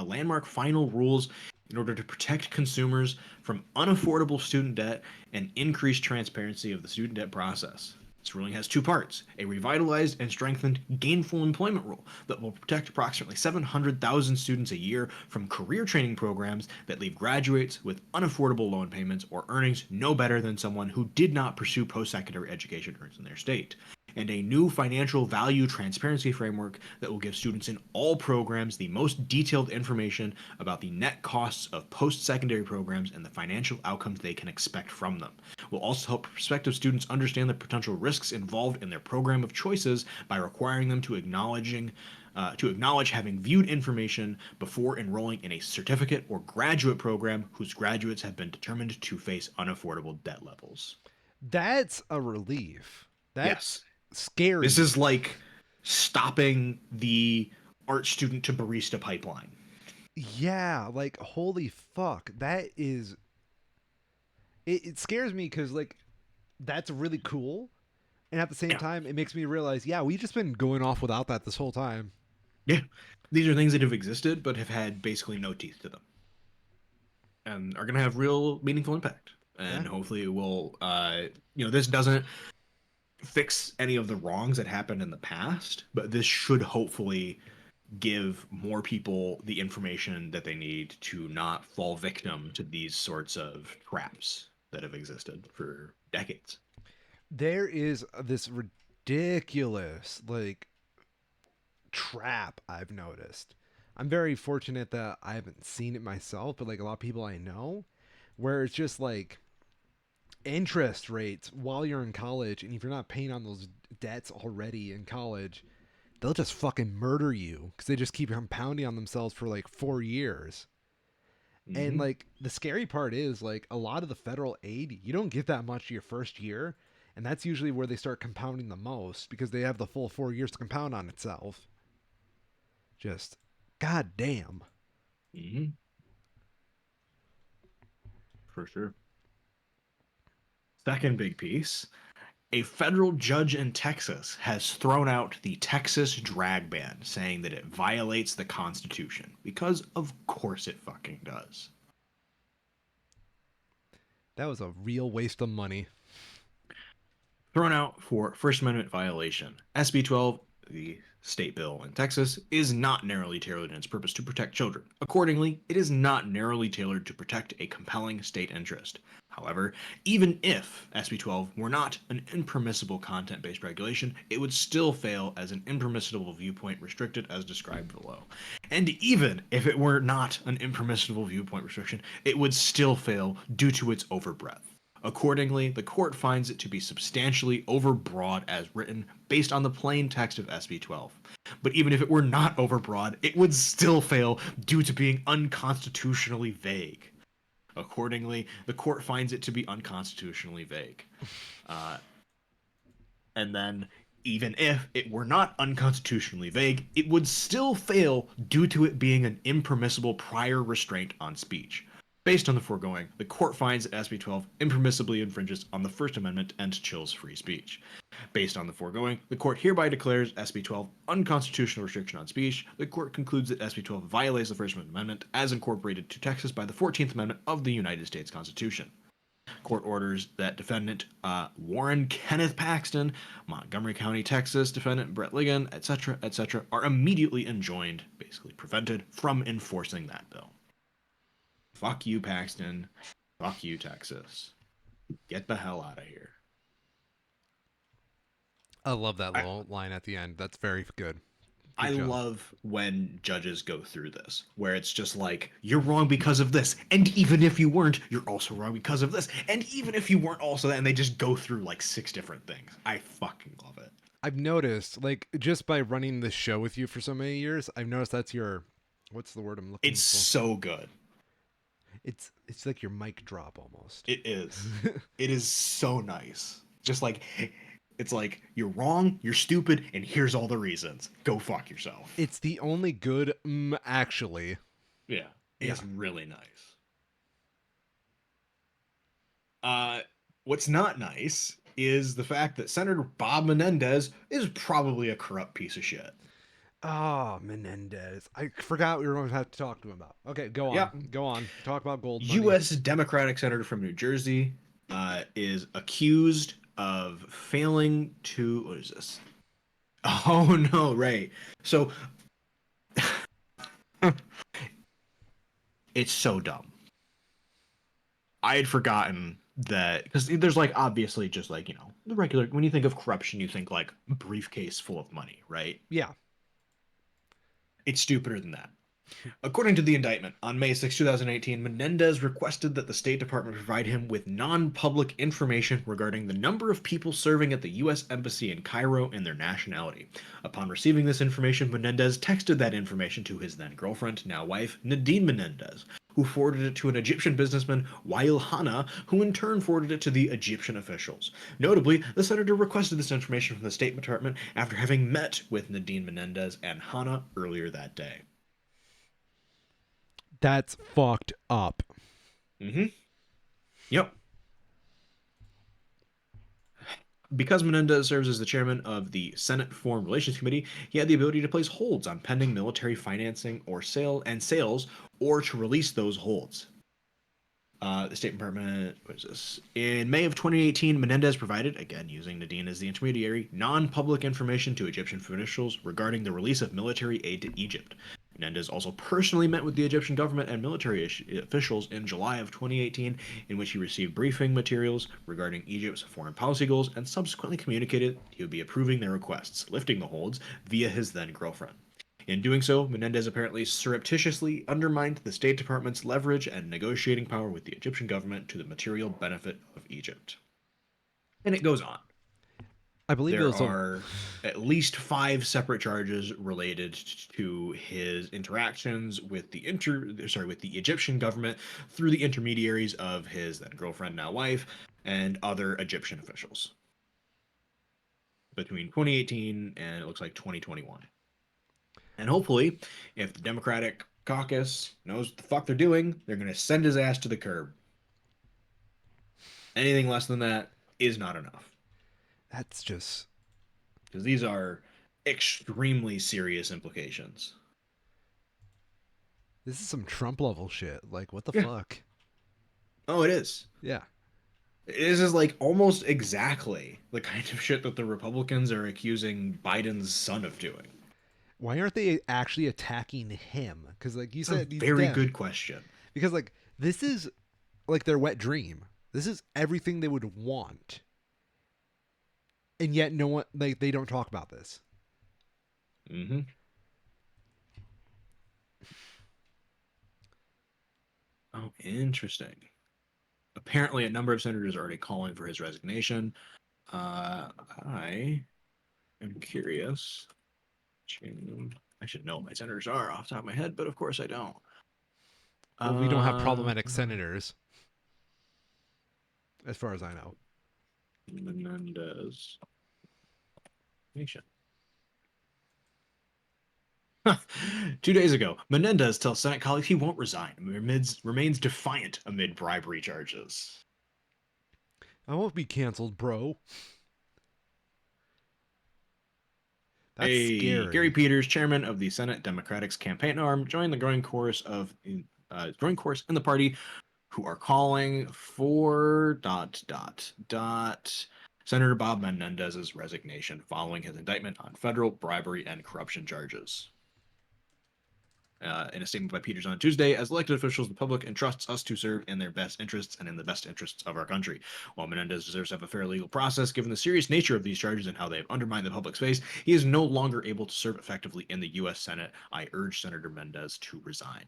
landmark final rules in order to protect consumers from unaffordable student debt and increase transparency of the student debt process. This ruling has two parts: a revitalized and strengthened gainful employment rule that will protect approximately 700,000 students a year from career training programs that leave graduates with unaffordable loan payments or earnings no better than someone who did not pursue post secondary education earns in their state, and a new financial value transparency framework that will give students in all programs the most detailed information about the net costs of post secondary programs and the financial outcomes they can expect from them. Will also help prospective students understand the potential risks involved in their program of choices by requiring them to acknowledge having viewed information before enrolling in a certificate or graduate program whose graduates have been determined to face unaffordable debt levels. That's a relief. That's Yes, this scary. is like stopping the art student to barista pipeline. Yeah, like holy fuck. That is it scares me cuz like that's really cool. And at the same Yeah, time, it makes me realize, yeah, we've just been going off without that this whole time. yeah. These are things that have existed but have had basically no teeth to them, and are going to have real meaningful impact. Yeah. And hopefully, it will. This doesn't fix any of the wrongs that happened in the past, but this should hopefully give more people the information that they need to not fall victim to these sorts of traps that have existed for decades. There is this ridiculous like trap I've noticed. I'm very fortunate that I haven't seen it myself, but like a lot of people I know, where it's just like interest rates while you're in college, and if you're not paying on those debts already in college, they'll just fucking murder you because they just keep compounding on themselves for like 4 years. And Mm-hmm. like the scary part is like a lot of the federal aid, you don't get that much your first year. And that's usually where they start compounding the most because they have the full 4 years to compound on itself. Just god damn. Mm-hmm. For sure. Second big piece: a federal judge in Texas has thrown out the Texas drag ban, saying that it violates the Constitution. Because of course it fucking does. That was a real waste of money. Thrown out for First Amendment violation. SB 12, the state bill in Texas, is not narrowly tailored in its purpose to protect children. Accordingly, it is not narrowly tailored to protect a compelling state interest. However, even if SB 12 were not an impermissible content based regulation, it would still fail as an impermissible viewpoint restricted as described below. And even if it were not an impermissible viewpoint restriction, it would still fail due to its overbreadth. Accordingly, the court finds it to be substantially overbroad as written based on the plain text of SB 12. But even if it were not overbroad, it would still fail due to being unconstitutionally vague. Accordingly, the court finds it to be unconstitutionally vague. Uh, and then, even if it were not unconstitutionally vague, it would still fail due to it being an impermissible prior restraint on speech. Based on the foregoing, the court finds that SB 12 impermissibly infringes on the First Amendment and chills free speech. Based on the foregoing, the court hereby declares SB 12 unconstitutional restriction on speech. The court concludes that SB 12 violates the First Amendment as incorporated to Texas by the 14th Amendment of the United States Constitution. Court orders that defendant Warren Kenneth Paxton, Montgomery County, Texas, defendant Brett Ligon, etc., are immediately enjoined, basically prevented, from enforcing that bill. Fuck you, Paxton. Fuck you, Texas. Get the hell out of here. I love that I, little line at the end. That's very good. I Good job. love when judges go through this, where it's just like, you're wrong because of this. And even if you weren't, you're also wrong because of this. And even if you weren't also that, and they just go through like six different things. I fucking love it. I've noticed, like, just by running this show with you for so many years, I've noticed that's your, what's the word I'm looking It's for? so good. It's like your mic drop almost. It is. It is so nice. Just like, it's like, you're wrong, you're stupid, and here's all the reasons. Go fuck yourself. It's the only good actually. Yeah. Yeah. It's really nice. Uh, what's not nice is the fact that Senator Bob Menendez is probably a corrupt piece of shit. Oh, Menendez. I forgot we were going to have to talk to him about. Okay, go on. Yep. Go on. Talk about gold money. U.S. Democratic senator from New Jersey is accused of failing to. What is this? Oh no! Right. So it's so dumb. I had forgotten that because there's like obviously just like the regular when you think of corruption you think like briefcase full of money, right? Yeah. It's stupider than that. According to the indictment, on May 6, 2018, Menendez requested that the State Department provide him with non public information regarding the number of people serving at the U.S. Embassy in Cairo and their nationality. Upon receiving this information, Menendez texted that information to his then girlfriend, now wife, Nadine Menendez, who forwarded it to an Egyptian businessman, Wael Hanna, who in turn forwarded it to the Egyptian officials. Notably, the senator requested this information from the State Department after having met with Nadine Menendez and Hanna earlier that day. That's fucked up. Mm-hmm. Yep. Because Menendez serves as the chairman of the Senate Foreign Relations Committee, he had the ability to place holds on pending military financing or sales, or to release those holds. The State Department, what is this? In May of 2018, Menendez provided, again using Nadine as the intermediary, non public information to Egyptian officials regarding the release of military aid to Egypt. Menendez also personally met with the Egyptian government and military officials in July of 2018, in which he received briefing materials regarding Egypt's foreign policy goals and subsequently communicated he would be approving their requests, lifting the holds, via his then girlfriend. In doing so, Menendez apparently surreptitiously undermined the State Department's leverage and negotiating power with the Egyptian government to the material benefit of Egypt. And it goes on. I believe There those. are at least five separate charges related to his interactions with with the Egyptian government through the intermediaries of his then girlfriend, now wife, and other Egyptian officials between 2018 and it looks like 2021. And hopefully, if the Democratic caucus knows what the fuck they're doing, they're going to send his ass to the curb. Anything less than that is not enough. That's just. Because these are extremely serious implications. This is some Trump level shit. Like, what the Yeah. fuck? Oh, it is. Yeah. This is like almost exactly the kind of shit that the Republicans are accusing Biden's son of doing. Why aren't they actually attacking him? Because, like you It's a said, he's very dead. good question. Because, like, this is like their wet dream. This is everything they would want. And yet, no one, like, they don't talk about this. Mm-hmm. Oh, interesting. Apparently, a number of senators are already calling for his resignation. I am curious. I should know what my senators are off the top of my head, but of course I don't. Well, we don't have Uh, problematic senators, as far as I know. Menendez. Nation. 2 days ago, Menendez tells Senate colleagues he won't resign and remains defiant amid bribery charges. I won't be canceled, bro. That's A Gary scary. Peters, chairman of the Senate Democrats campaign arm, joined the growing chorus in the party who are calling for Senator Bob Menendez's resignation following his indictment on federal bribery and corruption charges. In a statement by Peters on Tuesday, as elected officials, the public entrusts us to serve in their best interests and in the best interests of our country. While Menendez deserves to have a fair legal process, given the serious nature of these charges and how they have undermined the public space, he is no longer able to serve effectively in the U.S. Senate. I urge Senator Mendez to resign.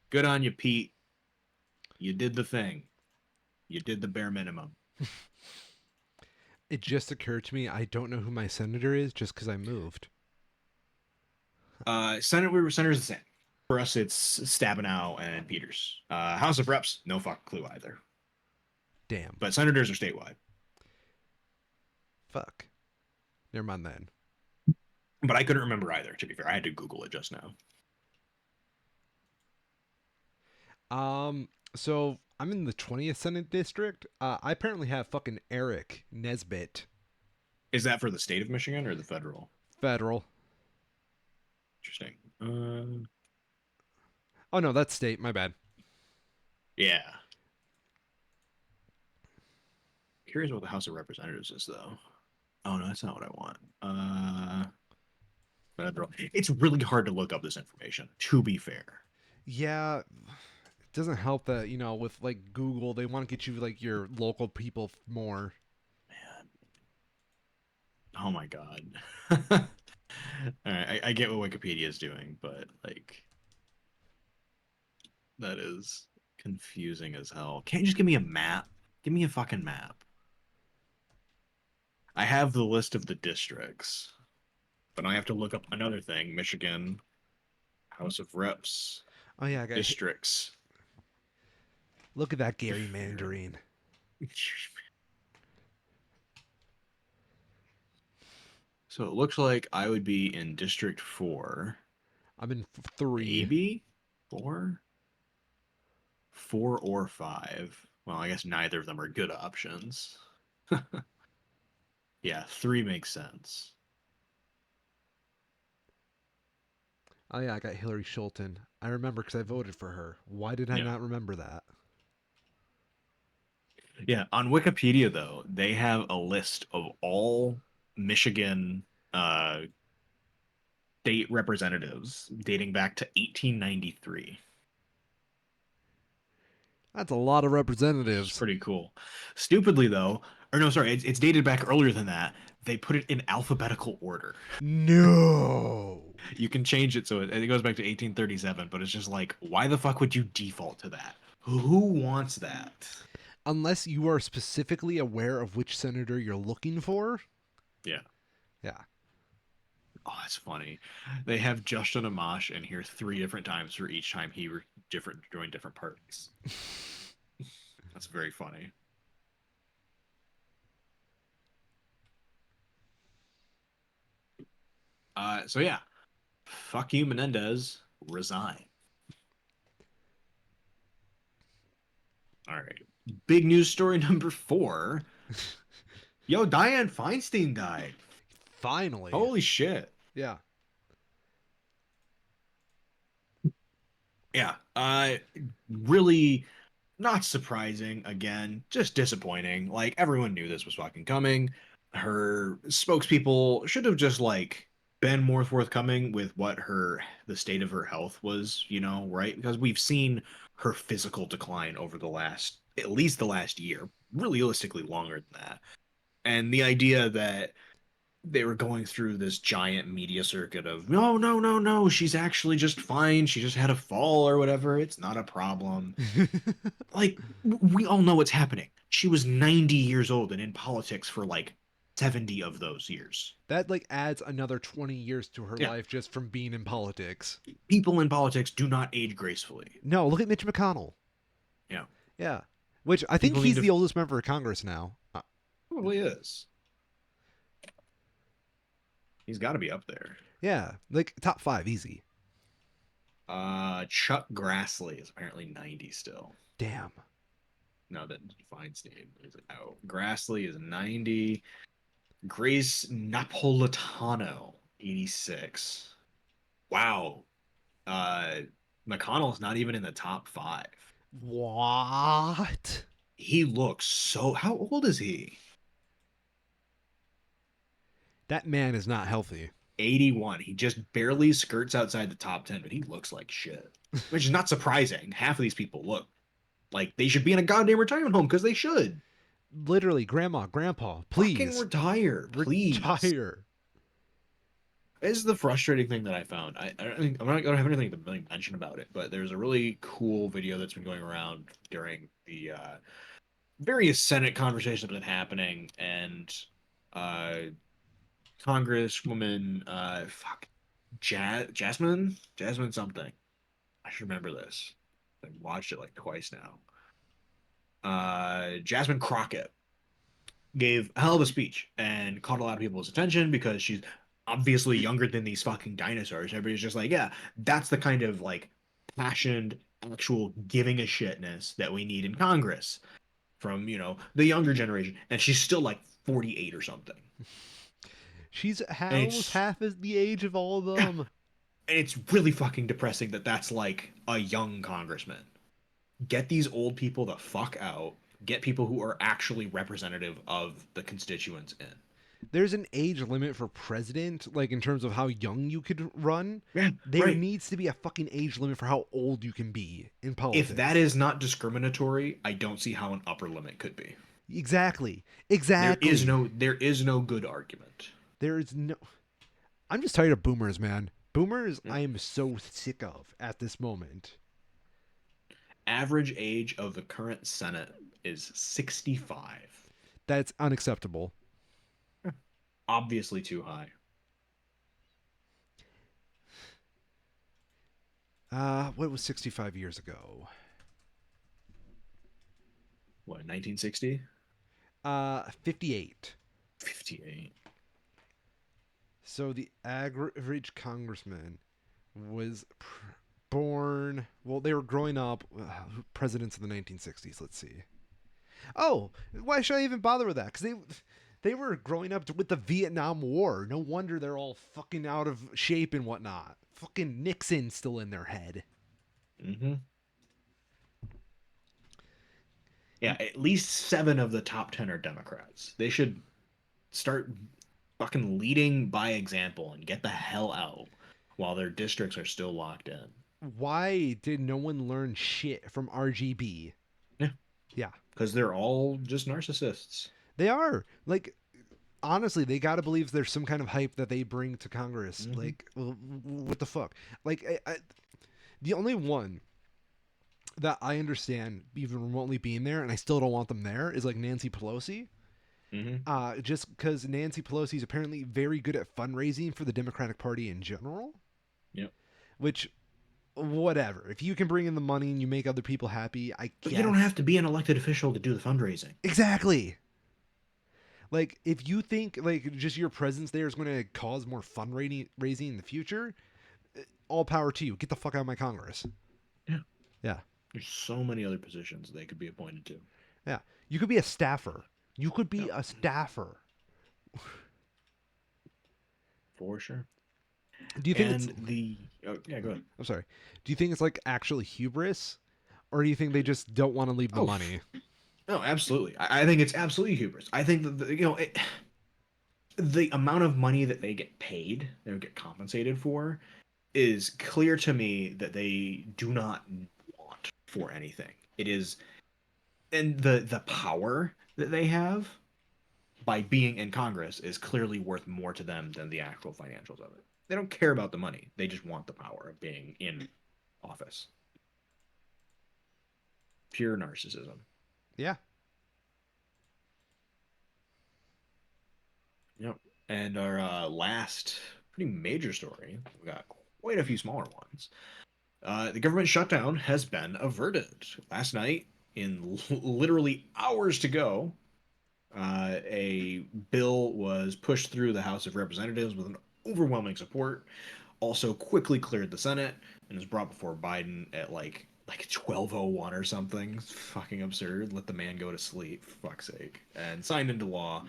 Good on you, Pete. You did the thing. You did the bare minimum. It just occurred to me I don't know who my senator is just because I moved. Senator's the same. For us, it's Stabenow and Peters. House of Reps, no fuck clue either. Damn. But senators are statewide. Fuck. Never mind then. But I couldn't remember either, to be fair. I had to Google it just now. So I'm in the 20th Senate District. I apparently have fucking Eric Nesbitt, Is that for the state of Michigan or the federal? federal. Interesting. Oh no, that's state. My bad. Yeah. Curious what the House of Representatives is, though. Oh no, that's not what I want. Federal. It's really hard to look up this information. To be fair, Yeah, it doesn't help that with like Google, they want to get you like your local people more. man. Oh my god. All right, I get what Wikipedia is doing, but like that is confusing as hell. Can't you just give me a map? Give me a fucking map. I have the list of the districts, but I have to look up another thing. Michigan House of Reps Oh yeah, I got. districts. Look at that Gary Mandarin. So it looks like I would be in District 4, I'm in three. maybe 4, 4 or 5. Well, I guess neither of them are good options. Yeah, 3 makes sense. Oh yeah, I got Hillary Schulten. I remember because I voted for her. Why did I Yeah. not remember that? Yeah, on Wikipedia though, they have a list of all Michigan uh state representatives dating back to 1893. That's a lot of Which is representatives. pretty cool. Stupidly though, or no, sorry, it's dated back earlier than that. They put it in alphabetical order. No. You can change it so it goes back to 1837, but it's just like, why the fuck would you default to that? Who wants that? Unless you are specifically aware of which senator you're looking for. Yeah. Yeah. Oh, that's funny. They have Justin Amash in here 3 different times for each time he joined different parties. That's very funny. So yeah, fuck you, Menendez. Resign. All right. Big news story number 4. Yo, Dianne Feinstein died. Finally. Holy shit. Yeah. Yeah. Really not surprising. Again, just disappointing. Like everyone knew this was fucking coming. Her spokespeople should have just like been more forthcoming with what the state of her health was, right? Because we've seen her physical decline over the last at least the last year, realistically longer than that. And the idea that they were going through this giant media circuit of no, no, no, no, she's actually just fine. She just had a fall or whatever. It's not a problem. Like, we all know what's happening. She was 90 years old and in politics for like 70 of those years. That like adds another 20 years to her Yeah. life just from being in politics. People in politics do not age gracefully. No, look at Mitch McConnell. Yeah. Yeah. Which I think People need he's to the oldest member of Congress now. probably is. He's got to be up there. Yeah, like top 5 easy. Chuck Grassley is apparently 90 still. Damn. No, that Feinstein is out. Grassley is 90. Grace Napolitano, 86. Wow. Uh, McConnell's not even in the top five. What? He looks so. How old is he? That man is not healthy. 81. He just barely skirts outside the top 10, but he looks like shit. Which is not surprising. Half of these people look like they should be in a goddamn retirement home because they should. Literally, grandma, grandpa, Fucking please retire, please. retire. This is the frustrating thing that I found. I don't think, I'm not going to have anything to really mention about it, but there's a really cool video that's been going around during the various Senate conversations that have been happening, and uh, Congresswoman, fuck, Jasmine something. I should remember this. I watched it like twice now. Jasmine Crockett gave a hell of a speech and caught a lot of people's attention because she's obviously younger than these fucking dinosaurs. Everybody's just like, yeah, that's the kind of like passionate, actual giving a shitness that we need in Congress from, the younger generation. And she's still like 48 or something. She's And almost half as the age of all of yeah, them. and it's really fucking depressing that that's like a young congressman. Get these old people the fuck out. Get people who are actually representative of the constituents in. There's an age limit for president, like in terms of how young you could run. Yeah, There right. needs to be a fucking age limit for how old you can be in If that politics. is not discriminatory, I don't see how an upper limit could be. Exactly. There is Exactly. no there is no good argument. There is no. I'm just tired of boomers, man. Boomers, Yeah. I am so sick of at this moment. Average age of the current Senate is 65. That's unacceptable. Obviously too high. What was 65 years ago? What, 1960? 58. 58. So the average congressman was born. Well, they were growing up. Presidents of the 1960s. Let's see. Oh, why should I even bother with that? Because they were growing up with the Vietnam War. No wonder they're all fucking out of shape and whatnot. Fucking Nixon still in their head. Mm-hmm. Yeah, at least 7 of the top 10 are Democrats. They should start fucking leading by example and get the hell out while their districts are still locked in. Why did no one learn shit from RGB? Yeah, Yeah, because they're all just narcissists. they are. Like, honestly, they gotta believe there's some kind of hype that they bring to Congress. Hmm. Like, what the fuck? Like, the only one that I understand even remotely being there, and I still don't want them there, is like Nancy Pelosi. Hmm. Just because Nancy Pelosi is apparently very good at fundraising for the Democratic Party in general, Yep. which, whatever. If you can bring in the money and you make other people happy, I But you don't guess. have to be an elected official to do the fundraising. Exactly. Like, if you think like just your presence there is going to cause more fundraising in the future, all power to you. Get the fuck out of my Congress. Yeah. Yeah, There's so many other positions they could be appointed to. yeah. You could be a staffer. You could be Yep. a staffer. For sure. Do you think it's? And the oh, yeah, go ahead. I'm sorry. Do you think it's like actually hubris, or do you think they just don't want to leave the Oh money? no, absolutely. I think it's absolutely hubris. I think that the amount of money that they get paid, they get compensated for, is clear to me that they do not want for anything. It is, and the power that they have by being in Congress is clearly worth more to them than the actual financials of it. They don't care about the money. They just want the power of being in office. Pure narcissism. Yeah. Yep. And our last pretty major story, we got quite a few smaller ones. The government shutdown has been averted. Last night, in literally hours to go, a bill was pushed through the House of Representatives with an overwhelming support. Also, quickly cleared the Senate and was brought before Biden at like 12:01 or something. It's fucking absurd. Let the man go to sleep, for fuck's sake, and signed into law.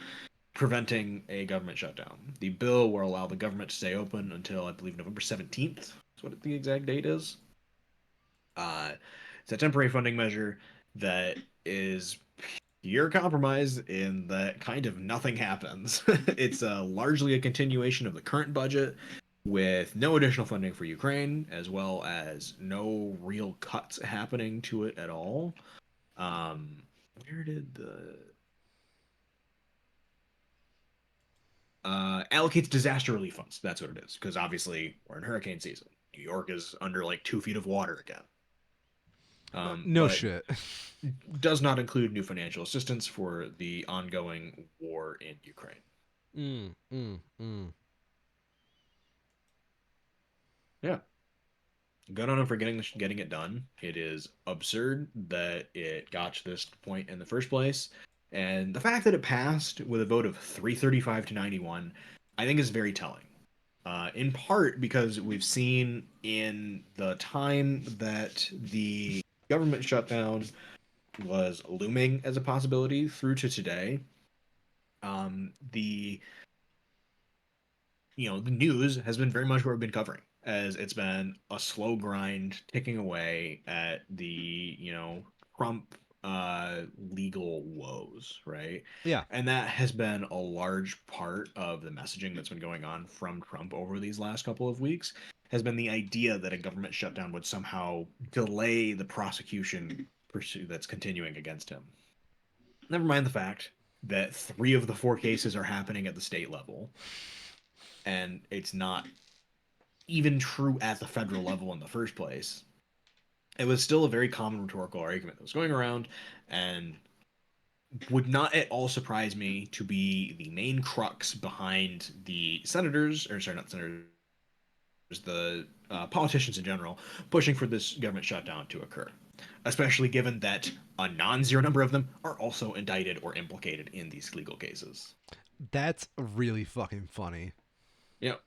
preventing a government shutdown. The bill will allow the government to stay open until, I believe, November 17th. Is what the exact date is. Uh, it's a temporary funding measure that is pure compromise in that kind of nothing happens. It's largely a continuation of the current budget with no additional funding for Ukraine, as well as no real cuts happening to it at all. Um, where did the allocates disaster relief funds? That's what it is, because obviously we're in hurricane season. New York is under like 2 feet of water again. No But shit. does not include new financial assistance for the ongoing war in Ukraine. Mm, mm, mm. Yeah, good on him for getting it done. It is absurd that it got to this point in the first place, and the fact that it passed with a vote of 335 to 91, I think is very telling. In part because we've seen in the time that the government shutdown was looming as a possibility through to today, the the news has been very much what we've been covering, as it's been a slow grind ticking away at the, Trump legal woes, right? Yeah, And that has been a large part of the messaging that's been going on from Trump over these last couple of weeks, has been the idea that a government shutdown would somehow delay the prosecution pursuit that's continuing against him. Never mind the fact that three of the four cases are happening at the state level, and it's not even true at the federal level in the first place. It was still a very common rhetorical argument that was going around, and would not at all surprise me to be the main crux behind the senators, or sorry, not senators, the politicians in general, pushing for this government shutdown to occur. Especially given that a non zero number of them are also indicted or implicated in these legal cases. that's really fucking funny. Yep.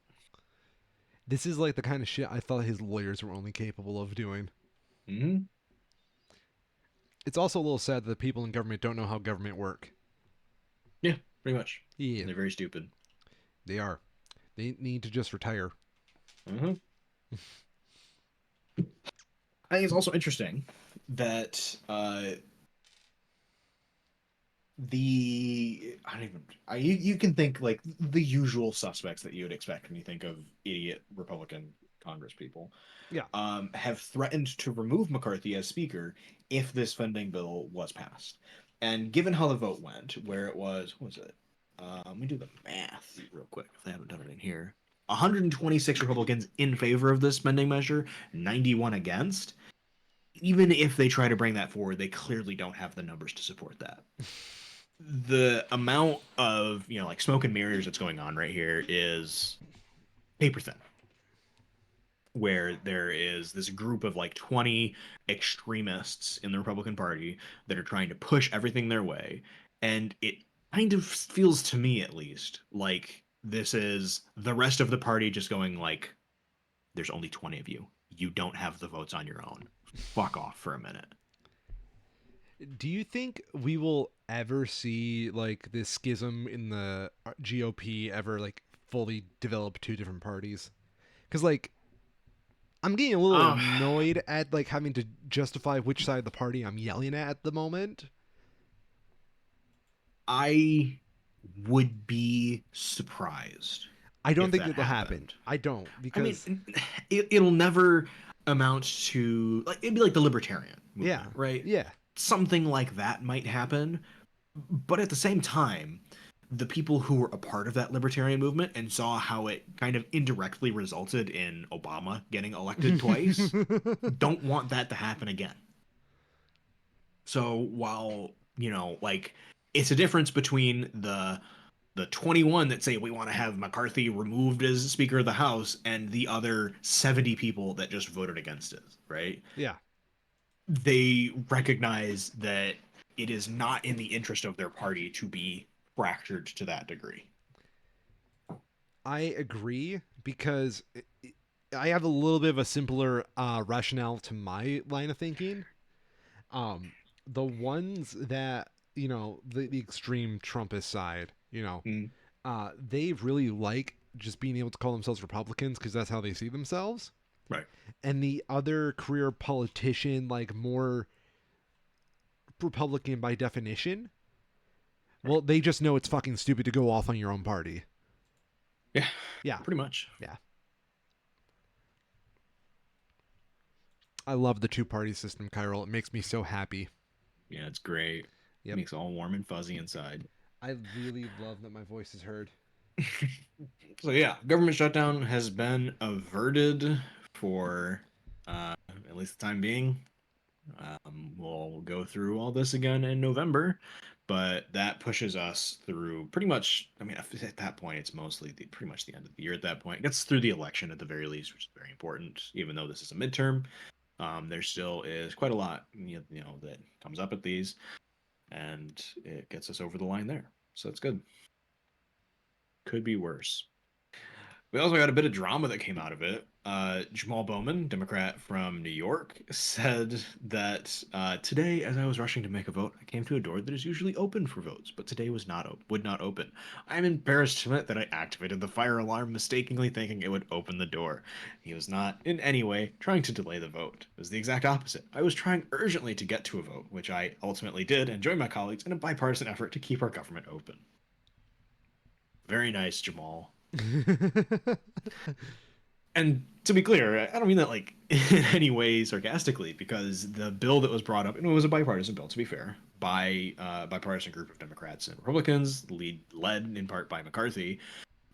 This is like the kind of shit I thought his lawyers were only capable of doing. Mm-hmm. It's also a little sad that the people in government don't know how government work. Yeah, pretty much. Yeah, They're very stupid. they are. They need to just retire. Mm-hmm. I think it's also interesting that the I don't even you can think like the usual suspects that you would expect when you think of idiot Republican Congress people Yeah. have threatened to remove McCarthy as Speaker if this funding bill was passed. And given how the vote went, where it was, what was it? Let me do the math real quick if I haven't done it in here. 126 Republicans in favor of this spending measure, 91 against. Even if they try to bring that forward, they clearly don't have the numbers to support that. The amount of, like smoke and mirrors that's going on right here is paper thin, where there is this group of like 20 extremists in the Republican Party that are trying to push everything their way. And it kind of feels to me, at least, like this is the rest of the party just going like, there's only 20 of you. You don't have the votes on your own. Fuck off for a minute. Do you think we will ever see like this schism in the GOP ever like fully develop two different parties? Because like I'm getting a little Uh, annoyed at like having to justify which side of the party I'm yelling at the moment. I would be surprised I don't if think that that'll happen. happened. I don't I mean, because it'll never amount to like it'd be like the libertarian yeah, movement, right? yeah. Something like that might happen, but at the same time, the people who were a part of that libertarian movement and saw how it kind of indirectly resulted in Obama getting elected twice don't want that to happen again. So while, like it's a difference between the 21 that say we want to have McCarthy removed as Speaker of the House and the other 70 people that just voted against it, right? Yeah, They recognize that it is not in the interest of their party to be fractured to that degree. I agree because I have a little bit of a simpler rationale to my line of thinking. Um, the ones that the extreme Trumpist side. You know, Mm, they really like just being able to call themselves Republicans because that's how they see themselves. right. And the other career politician, like more Republican by definition, Right. well, they just know it's fucking stupid to go off on your own party. Yeah, Yeah, pretty much. yeah. I love the two party system, Kyril. It makes me so happy. Yeah, it's great. Yep. Makes all warm and fuzzy inside. I really love that my voice is heard. So yeah, government shutdown has been averted for at least the time being. We'll go through all this again in November, but that pushes us through pretty much. I mean, at that point, it's mostly pretty much the end of the year. At that point, it gets through the election at the very least, which is very important. Even though this is a midterm, there still is quite a lot that comes up at these, and it gets us over the line there. So that's good. Could be worse. We also got a bit of drama that came out of it. Jamal Bowman, Democrat from New York, said that today, as I was rushing to make a vote, I came to a door that is usually open for votes, but today was not would not open. I'm embarrassed to admit that I activated the fire alarm, mistakenly thinking it would open the door. He was not in any way trying to delay the vote. It was the exact opposite. I was trying urgently to get to a vote, which I ultimately did, and joined my colleagues in a bipartisan effort to keep our government open. Very nice, Jamal. And to be clear, I don't mean that like in any way sarcastically, because the bill that was brought up, and it was a bipartisan bill, to be fair, by a bipartisan group of Democrats and Republicans, led in part by McCarthy.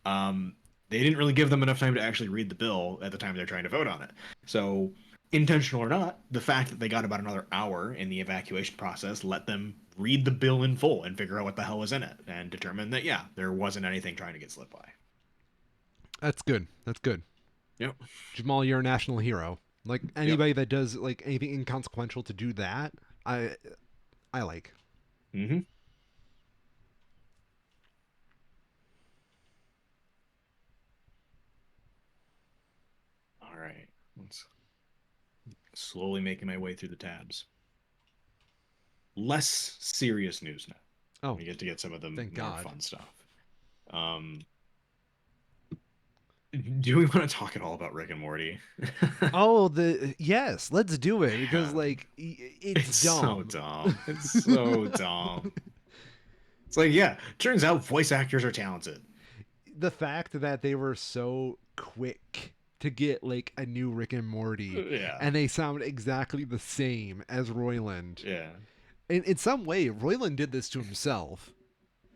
Um, they didn't really give them enough time to actually read the bill at the time they're trying to vote on it. So, intentional or not, the fact that they got about another hour in the evacuation process let them read the bill in full and figure out what the hell was in it, and determine that yeah, there wasn't anything trying to get slipped by. That's good. That's good. Yep. Jamal, you're a national hero. Like Yep. anybody that does like anything inconsequential to do that, I I like. Mm-hmm. All right. Let's slowly making my way through the tabs. Less serious news now. Oh, We get to get some of the thank more God. fun stuff. Um, do we want to talk at all about Rick and Morty? Oh, the yes, let's do it because Yeah. like it's It's so dumb. dumb. It's so dumb. It's like, yeah, turns out voice actors are talented. The fact that they were so quick to get like a new Rick and Morty Yeah. and they sound exactly the same as Royland. Yeah. In some way, Royland did this to himself.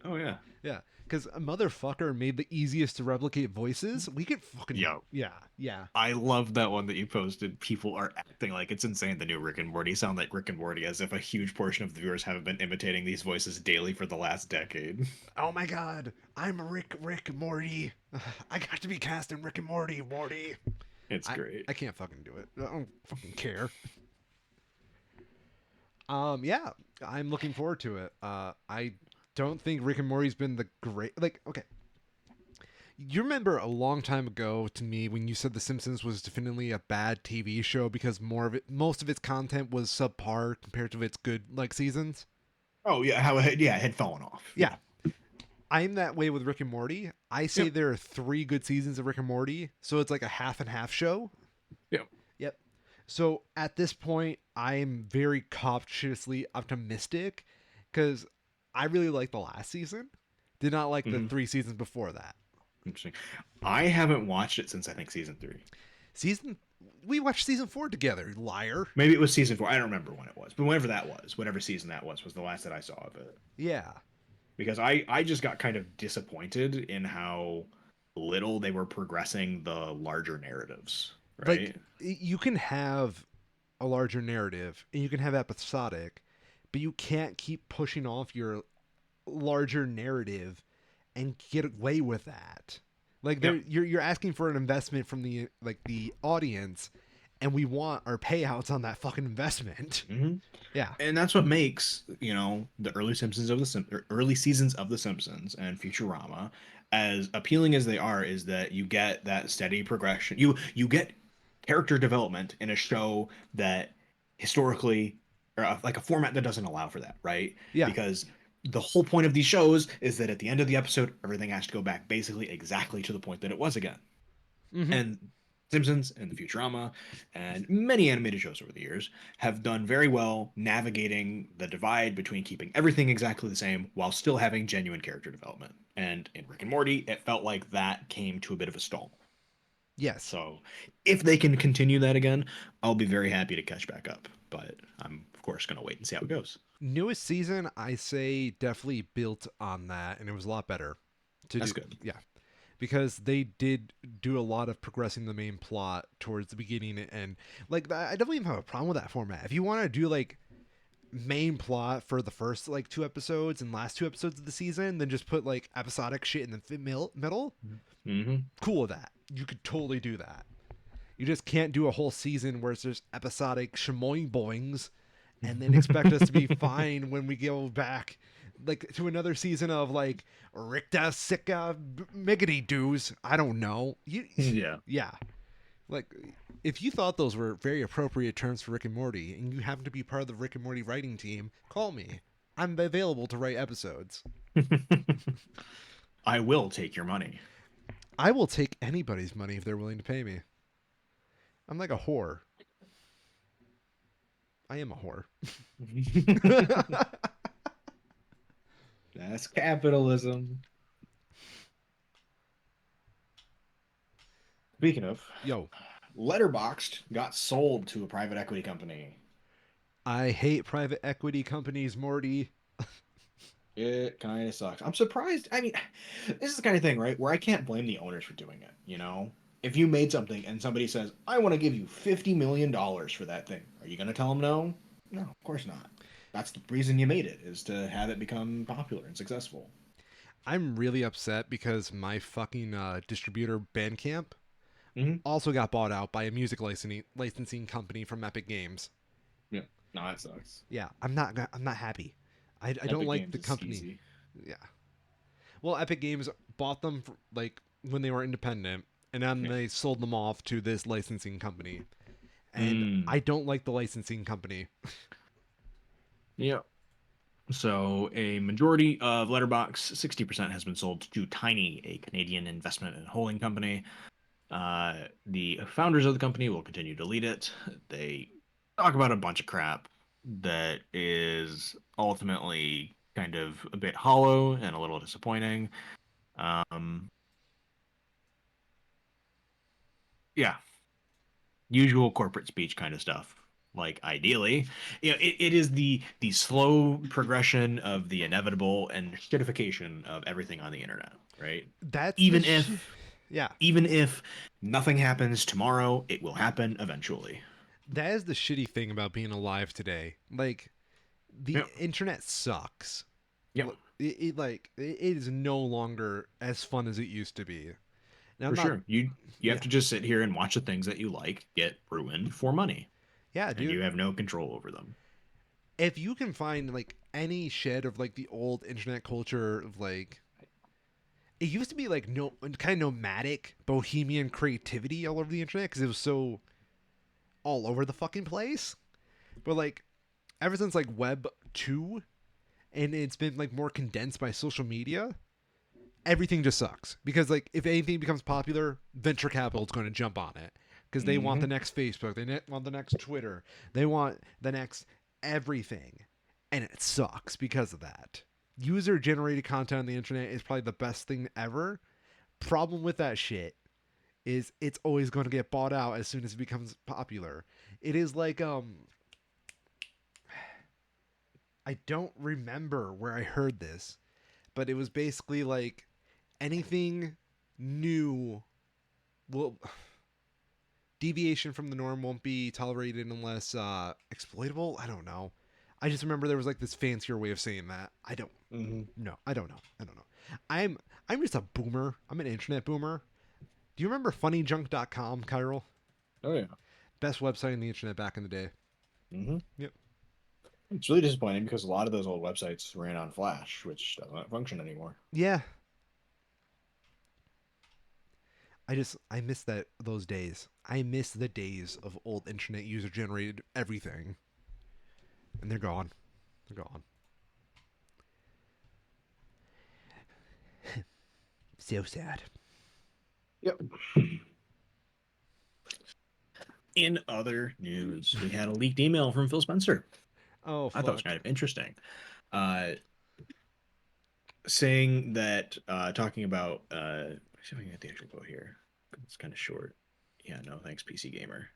Oh, yeah. Yeah, because a motherfucker made the easiest to replicate voices. We could fucking Yo, yeah, yeah. I love that one that you posted. People are acting like it's insane. The new Rick and Morty sound like Rick and Morty, as if a huge portion of the viewers haven't been imitating these voices daily for the last decade. Oh my god, I'm Rick Morty. I got to be cast in Rick and Morty, Morty. It's I great. I can't fucking do it. I don't fucking care. Yeah, I'm looking forward to it. I don't think Rick and Morty's been the great like okay. You remember a long time ago to me when you said The Simpsons was definitely a bad TV show because most of its content was subpar compared to its good like seasons. Oh yeah, it had fallen off. Yeah, Yeah. I'm that way with Rick and Morty. I say Yep. there are 3 good seasons of Rick and Morty, so it's like a half and half show. Yep. Yep. So at this point, I'm very cautiously optimistic because I really like the last season. Did not like the Hmm. 3 seasons before that. Interesting. I haven't watched it since I think season three. Season we watched season 4 together, liar. Maybe it was season four. I don't remember when it was, but whenever that was, whatever season that was the last that I saw of it. Yeah. Because I just got kind of disappointed in how little they were progressing the larger narratives, Like right? you can have a larger narrative and you can have episodic, but you can't keep pushing off your larger narrative and get away with that. Like Yep. you're asking for an investment from the audience, and we want our payouts on that fucking investment. Hmm. Yeah, And that's what makes the early early seasons of the Simpsons and Futurama as appealing as they are, is that you get that steady progression. You get character development in a show that historically, or like a format that doesn't allow for that, right? yeah, Because the whole point of these shows is that at the end of the episode, everything has to go back basically exactly to the point that it was again. Mm-hmm. And Simpsons and the Futurama and many animated shows over the years have done very well navigating the divide between keeping everything exactly the same while still having genuine character development. And in Rick and Morty, it felt like that came to a bit of a stall. Yes. So if they can continue that again, I'll be very happy to catch back up. But I'm, of course, going to wait and see how it goes. Newest season, I say definitely built on that, and it was a lot better to That's do. good. Yeah, because they did do a lot of progressing the main plot towards the beginning, and like I definitely have a problem with that format. If you want to do like main plot for the first like two episodes and last two episodes of the season, then just put like episodic shit in the middle. Mm-hmm. Cool with that. You could totally do that. You just can't do a whole season where it's just episodic shamoing boings and then expect us to be fine when we go back like to another season of like Ricta Sicka Miggity Doos. I don't know. You Yeah. yeah. Like if you thought those were very appropriate terms for Rick and Morty and you happen to be part of the Rick and Morty writing team, call me. I'm available to write episodes. I will take your money. I will take anybody's money if they're willing to pay me. I'm like a whore. I am a whore. That's capitalism. Speaking of, Yo, Letterboxd got sold to a private equity company. I hate private equity companies, Morty. It kind of sucks. I'm surprised. I mean, this is the kind of thing, right, where I can't blame the owners for doing it, you know? If you made something and somebody says, I want to give you $50 million for that thing, are you going to tell them no? No, of course not. That's the reason you made it, is to have it become popular and successful. I'm really upset because my fucking distributor Bandcamp Hmm. also got bought out by a music licensing company from Epic Games. Yeah. No, that sucks. Yeah, I'm not happy. I don't Epic like Games the is company. skeezy. Yeah. Well, Epic Games bought them for, like when they were independent, and then Yeah. they sold them off to this licensing company. And Mm. I don't like the licensing company. Yeah. So a majority of Letterbox, 60% has been sold to Tiny, a Canadian investment and holding company. The founders of the company will continue to lead it. They talk about a bunch of crap that is ultimately kind of a bit hollow and a little disappointing. Um, yeah, usual corporate speech kind of stuff. Like ideally, it is the slow progression of the inevitable and shitification of everything on the internet, right? That's the Even if yeah. even if nothing happens tomorrow, it will happen eventually. That is the shitty thing about being alive today. Like the Yep. internet sucks. Yep. It is no longer as fun as it used to be. And I'm For not. sure. You have Yeah, to just sit here and watch the things that you like get ruined for money, yeah, and dude. you have no control over them. If you can find like any shed of like the old internet culture of like it used to be like no kind of nomadic bohemian creativity all over the internet because it was so all over the fucking place. But like ever since like Web 2 and it's been like more condensed by social media, everything just sucks because like if anything becomes popular, venture capital is going to jump on it because they want the Hmm. next Facebook, want the next Twitter, they want the next everything, and it sucks because of that. User generated content on the internet is probably the best thing ever. Problem with that shit is it's always going to get bought out as soon as it becomes popular. It is like I don't remember where I heard this, but it was basically like anything new will deviation from the norm won't be tolerated unless exploitable. I don't know. I just remember there was like this fancier way of saying that. I don't Hmm. know. I don't know. I don't know. I'm I'm just a boomer. I'm an internet boomer. Do you remember funnyjunk.com, Kyril? Oh yeah. Best website on the internet back in the day. Hmm. Yep. It's really disappointing because a lot of those old websites ran on Flash, which doesn't function anymore. Yeah. I miss those days. I miss the days of old internet user generated everything. And they're gone. They're gone. So sad. Yep. In other news, we had a leaked email from Phil Spencer. Oh I thought it was fuck. kind of interesting. Uh, Saying that, talking about, let's see if I can get the actual quote here. It's kind of short. Yeah, no, thanks, PC Gamer.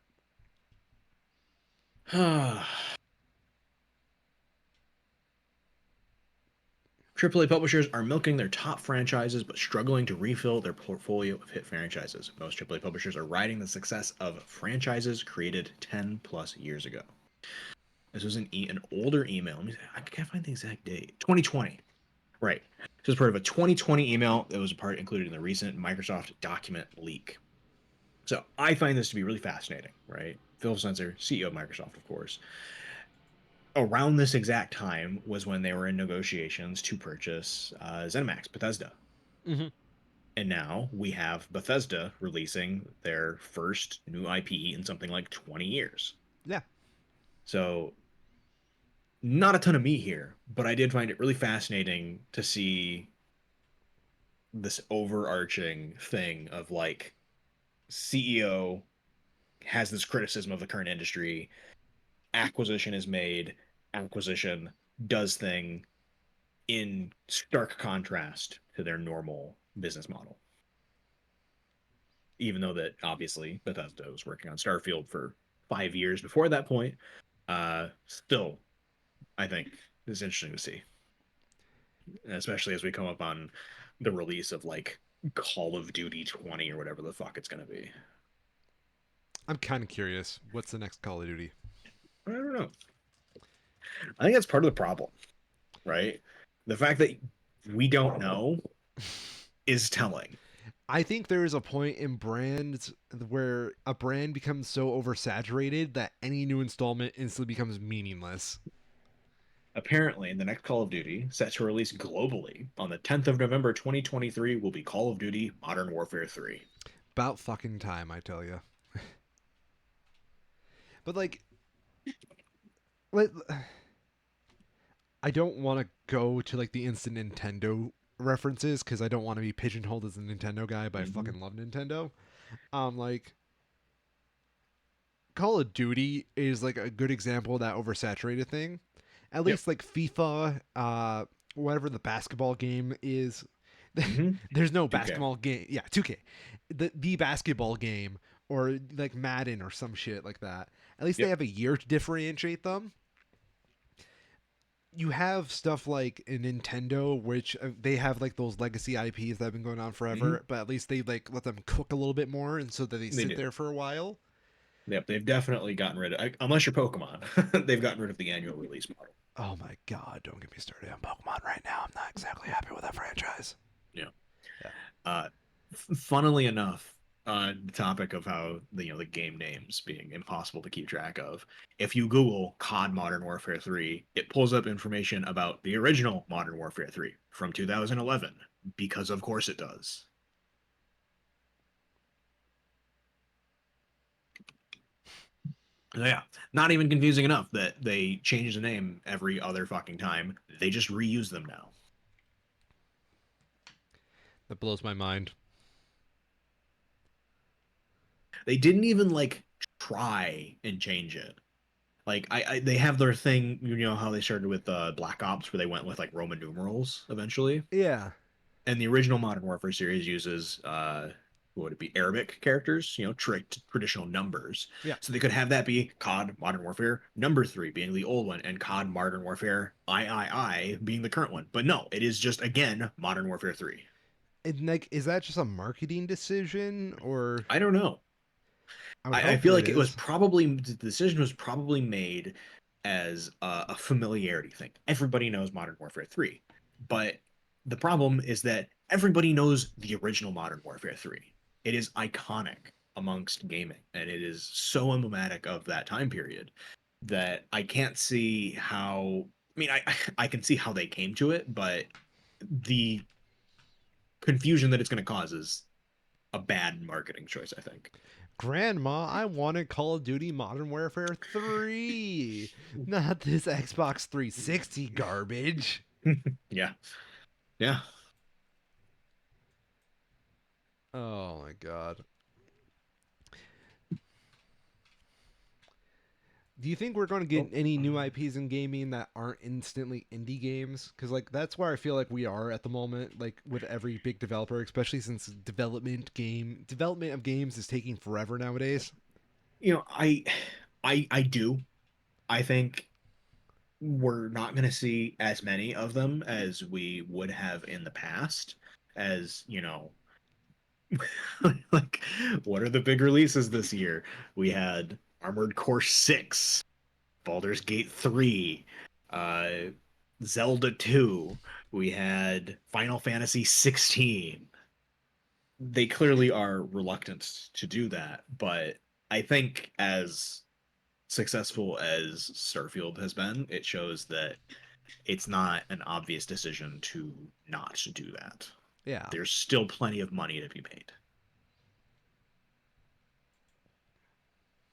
AAA publishers are milking their top franchises but struggling to refill their portfolio of hit franchises. Most AAA publishers are riding the success of franchises created 10 plus years ago. This was an older email. I can't find the exact date. 2020. Right. This was part of a 2020 email that was a part included in the recent Microsoft document leak. So I find this to be really fascinating, right? Phil Spencer, CEO of Microsoft, of course. Around this exact time was when they were in negotiations to purchase ZeniMax, Bethesda. Hmm. And now we have Bethesda releasing their first new IP in something like 20 years. Yeah. So, not a ton of meat here, but I did find it really fascinating to see this overarching thing of like CEO has this criticism of the current industry, acquisition is made, acquisition does thing in stark contrast to their normal business model. Even though that obviously Bethesda was working on Starfield for 5 years before that point, still, I think it's interesting to see, especially as we come up on the release of like Call of Duty 20 or whatever the fuck it's going to be. I'm kind of curious. What's the next Call of Duty? I don't know. I think that's part of the problem, right? The fact that we don't know is telling. I think there is a point in brands where a brand becomes so oversaturated that any new installment instantly becomes meaningless. Apparently, the next Call of Duty, set to release globally on the 10th of November 2023, will be Call of Duty Modern Warfare 3. About fucking time, I tell you. But like, I don't want to go to like the instant Nintendo references because I don't want to be pigeonholed as a Nintendo guy, but I Mm-hmm. fucking love Nintendo. Like Call of Duty is like a good example of that oversaturated thing. At Yep. least like FIFA, whatever the basketball game is. Mm-hmm. There's no 2K. basketball game. Yeah, 2K. The basketball game or like Madden or some shit like that. At least they Yep. have a year to differentiate them. You have stuff like a Nintendo, which they have like those legacy IPs that have been going on Mm-hmm. forever, but at least they like let them cook a little bit more, and so that they They sit do. there for a while. Yep. They've definitely gotten rid of, unless you're Pokemon, they've gotten rid of the annual release model. Oh my god, don't get me started on Pokemon right now. I'm not exactly happy with that franchise. Yeah. Yeah. Uh, Funnily enough, the topic of how the game names being impossible to keep track of. If you Google COD Modern Warfare 3, it pulls up information about the original Modern Warfare 3 from 2011, because of course it does. So yeah, not even confusing enough that they change the name every other fucking time. They just reuse them now. That blows my mind. They didn't even like try and change it. Like they have their thing, how they started with Black Ops, where they went with like Roman numerals eventually. Yeah. And the original Modern Warfare series uses what would it be, Arabic characters, tricked traditional numbers. Yeah. So they could have that be COD Modern Warfare number three being the old one, and COD Modern Warfare III being the current one. But no, it is just again Modern Warfare 3. And like, is that just a marketing decision, or I don't know. I would I hope feel that it like it was is. probably the decision was probably made as a familiarity thing. Everybody knows Modern Warfare 3, but the problem is that everybody knows the original Modern Warfare 3. It is iconic amongst gaming, and it is so emblematic of that time period that I can't see how. I mean, I can see how they came to it, but the confusion that it's going to cause is a bad marketing choice, I think. Grandma, I wanted Call of Duty Modern Warfare 3, not this Xbox 360 garbage. Yeah, yeah. Oh my god. Do you think we're going to get Oh, any new IPs in gaming that aren't instantly indie games? Because like that's where I feel like we are at the moment. Like with every big developer, especially since development of games is taking forever nowadays. I do. I think we're not going to see as many of them as we would have in the past. As like what are the big releases this year? We had Armored Core 6, Baldur's Gate 3, uh, Zelda 2. We had Final Fantasy 16. They clearly are reluctant to do that, but I think as successful as Starfield has been, it shows that it's not an obvious decision to not do that. Yeah, There's still plenty of money to be made.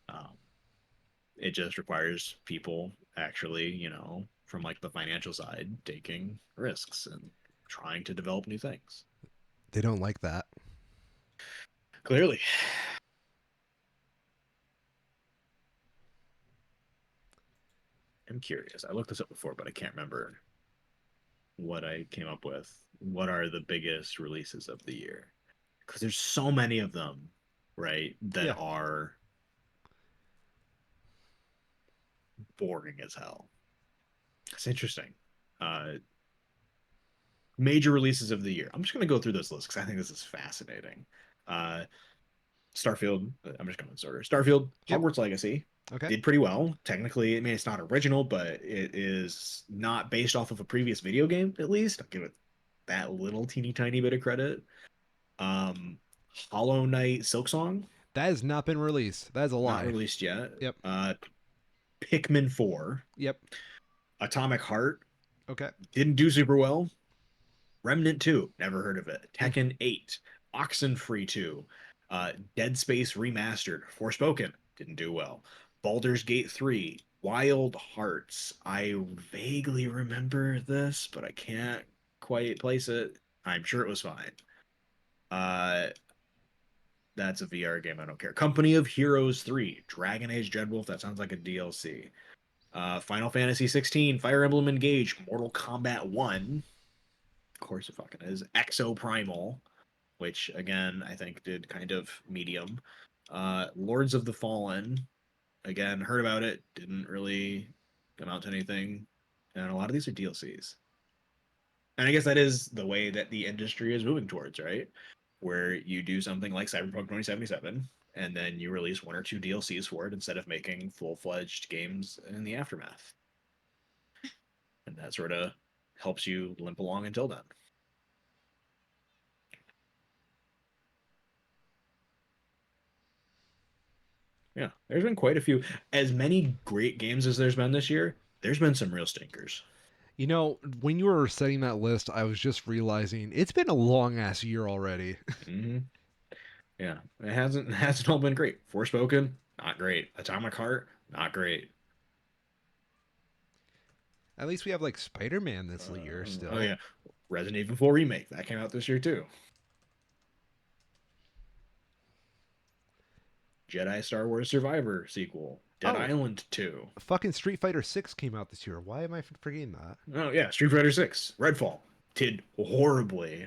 Um, it just requires people actually, from like the financial side, taking risks and trying to develop new things. they don't like that. Clearly, I'm curious. I looked this up before, but I can't remember what I came up with. What are the biggest releases of the year? Because there's so many of them, right, that Yeah, are boring as hell. It's interesting. Uh, Major releases of the year. I'm just going to go through this list because I think this is fascinating. Uh, Starfield. I'm just going in order. Starfield, yep, Hogwarts Legacy okay. did pretty well. Technically, I mean, it's not original, but it is not based off of a previous video game. At least I'll give it that little teeny tiny bit of credit. Um, Hollow Knight Silksong, That has not been released. That is a not lie. released yet. Yep, Pikmin 4, yep, Atomic Heart okay. didn't do super well. Remnant 2, never heard of it. Mm. Tekken 8, Oxenfree 2, Dead Space Remastered, Forspoken, didn't do well. Baldur's Gate 3, Wild Hearts. I vaguely remember this, but I can't quite place it. I'm sure it was fine. Uh, that's a VR game. I don't care. Company of Heroes 3, Dragon Age Dreadwolf. That sounds like a DLC. Final Fantasy 16, Fire Emblem Engage, Mortal Kombat 1. Of course it fucking is. Exo Primal, which again I think did kind of medium. Lords of the Fallen, again heard about it, didn't really come out to anything, and a lot of these are DLCs. And I guess that is the way that the industry is moving towards, right? Where you do something like Cyberpunk 2077, and then you release one or two DLCs for it instead of making full fledged games in the aftermath. And that sort of helps you limp along until then. Yeah, there's been quite a few. As many great games as there's been this year, there's been some real stinkers. You know, when you were setting that list, I was just realizing it's been a long ass year already. Hmm. Yeah, it hasn't all been great. Forspoken, not great. Atomic Heart, not great. At least we have like Spider Man this year Oh still. yeah, Resident Evil 4 remake that came out this year too. Jedi Star Wars Survivor sequel, Dead Oh, Island 2. fucking Street Fighter 6 came out this year. Why am I forgetting that? Oh yeah, Street Fighter 6, Redfall did horribly.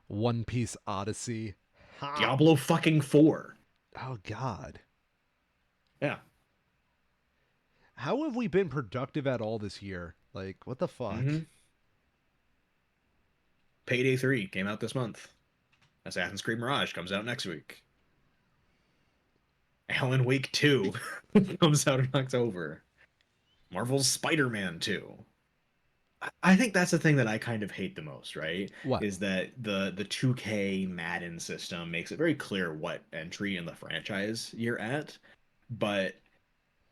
One Piece Odyssey. How? Diablo fucking 4. Oh god. Yeah. How have we been productive at all this year? Like, what the fuck? Hmm. Payday 3 came out this month. Assassin's Creed Mirage comes out next week. Alan Wake 2 comes out in October. Marvel's Spider-Man 2. I think that's the thing that I kind of hate the most, right? What? Is that the 2K Madden system makes it very clear what entry in the franchise you're at, but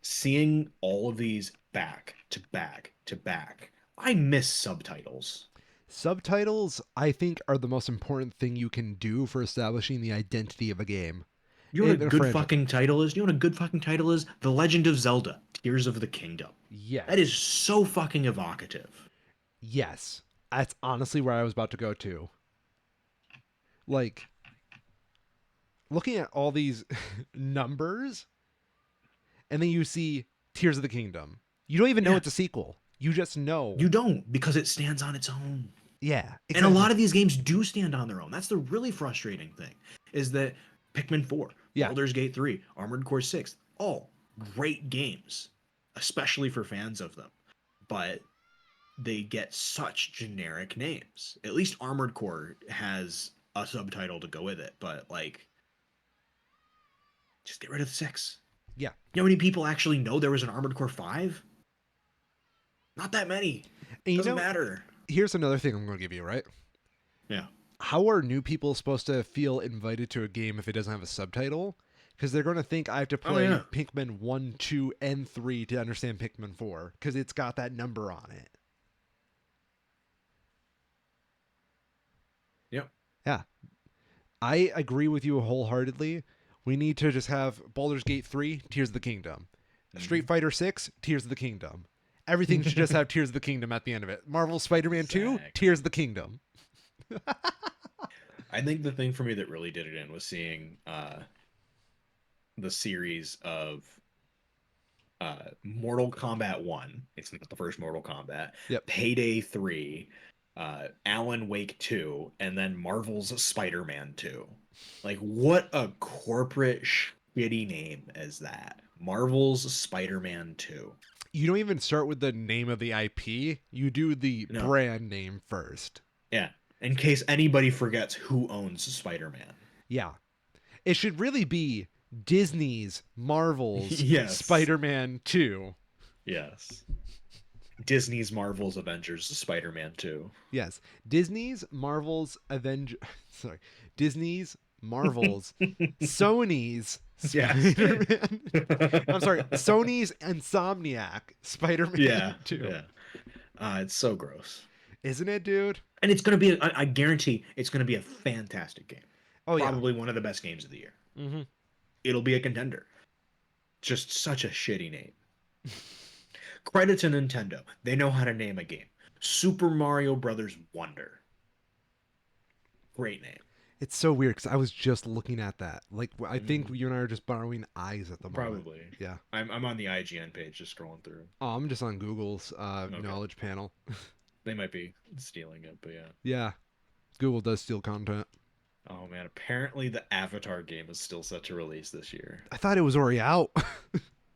seeing all of these back to back to back, I miss subtitles. Subtitles, I think, are the most important thing you can do for establishing the identity of a game. You know what a In a good franchise. fucking title is? You know what a good fucking title is? The Legend of Zelda: Tears of the Kingdom. That is Yes. so fucking evocative. Yes. That's honestly where I was about to go to. Like looking at all these numbers, and then you see Tears of the Kingdom. You don't even know Yeah, it's a sequel. You just know. you don't because it stands on its own. Yeah, And a exactly. lot of these games do stand on their own. That's the really frustrating thing is that Pikmin 4, Yeah, Baldur's Gate 3, Armored Core 6, all great games, especially for fans of them. But they get such generic names. At least Armored Core has a subtitle to go with it, but like just get rid of the 6. yeah. You know how many people actually know there was an Armored Core 5? Not that many. And Doesn't matter. here's another thing I'm going to give you, right? Yeah. How are new people supposed to feel invited to a game if it doesn't have a subtitle? Because they're going to think I have to Oh play yeah. Pikmin 1, 2, and 3 to understand Pikmin 4 because it's got that number on it. Yep. Yeah, I agree with you wholeheartedly. We need to just have Baldur's Gate 3, Tears of the Kingdom. Street Mm-hmm. Fighter 6, Tears of the Kingdom. Everything should just have Tears of the Kingdom at the end of it. Marvel Spider Man 2, Exactly. Tears of the Kingdom. I think the thing for me that really did it in was seeing the series of Mortal Kombat 1. It's not the first Mortal Kombat. Yep. Payday 3, Alan Wake 2, and then Marvel's Spider-Man 2. Like, what a corporate shitty name is that? Marvel's Spider-Man 2. You don't even start with the name of the IP, you do the No. brand name first. Yeah. In case anybody forgets who owns Spider-Man. Yeah. It should really be Disney's Marvel's Yes. Spider Man 2. Yes. Disney's Marvel's Avengers Spider-Man 2. Yes. Disney's Marvel's Avenger. Sorry. Disney's Marvel's Sony's Yes. Spider Man. I'm sorry. Sony's Insomniac Spider Yeah. Man 2. Yeah. It's so gross. Isn't it, dude? And it's going to be, I guarantee it's going to be a fantastic game. Oh, yeah. Probably one of the best games of the year. Mm-hmm. It'll be a contender. Just such a shitty name. Credit to Nintendo. They know how to name a game. Super Mario Brothers Wonder. Great name. It's so weird because I was just looking at that. Like, I think Mm, you and I are just borrowing eyes at the moment. probably. Yeah. I'm on the IGN page just scrolling through. Oh, I'm just on Google's Okay. knowledge panel. They might be stealing it, but yeah. Yeah. Google does steal content. Oh man, apparently the Avatar game is still set to release this year. I thought it was already out.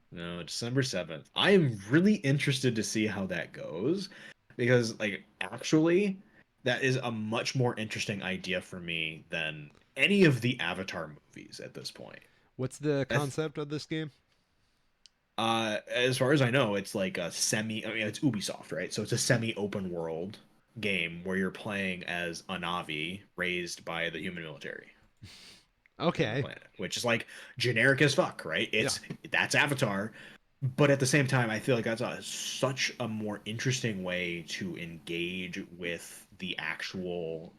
No, December 7th. I am really interested to see how that goes because, like, actually, that is a much more interesting idea for me than any of the Avatar movies at this point. What's the That's concept of this game? as far as I know, it's like a semi. I mean, it's Ubisoft, right? So it's a semi-open world game where you're playing as a Navi raised by the human military in the Okay. planet, which is like generic as fuck, right? Yeah. That's Avatar, but at the same time, I feel like that's such a more interesting way to engage with the actual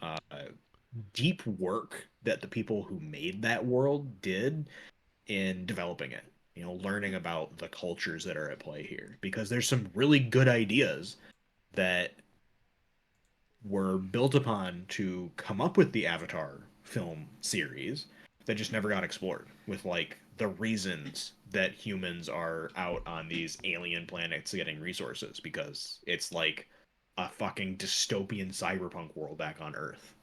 deep work that the people who made that world did in developing it. You know, learning about the cultures that are at play here, because there's some really good ideas that were built upon to come up with the Avatar film series that just never got explored with like the reasons that humans are out on these alien planets getting resources because it's like a fucking dystopian cyberpunk world back on Earth.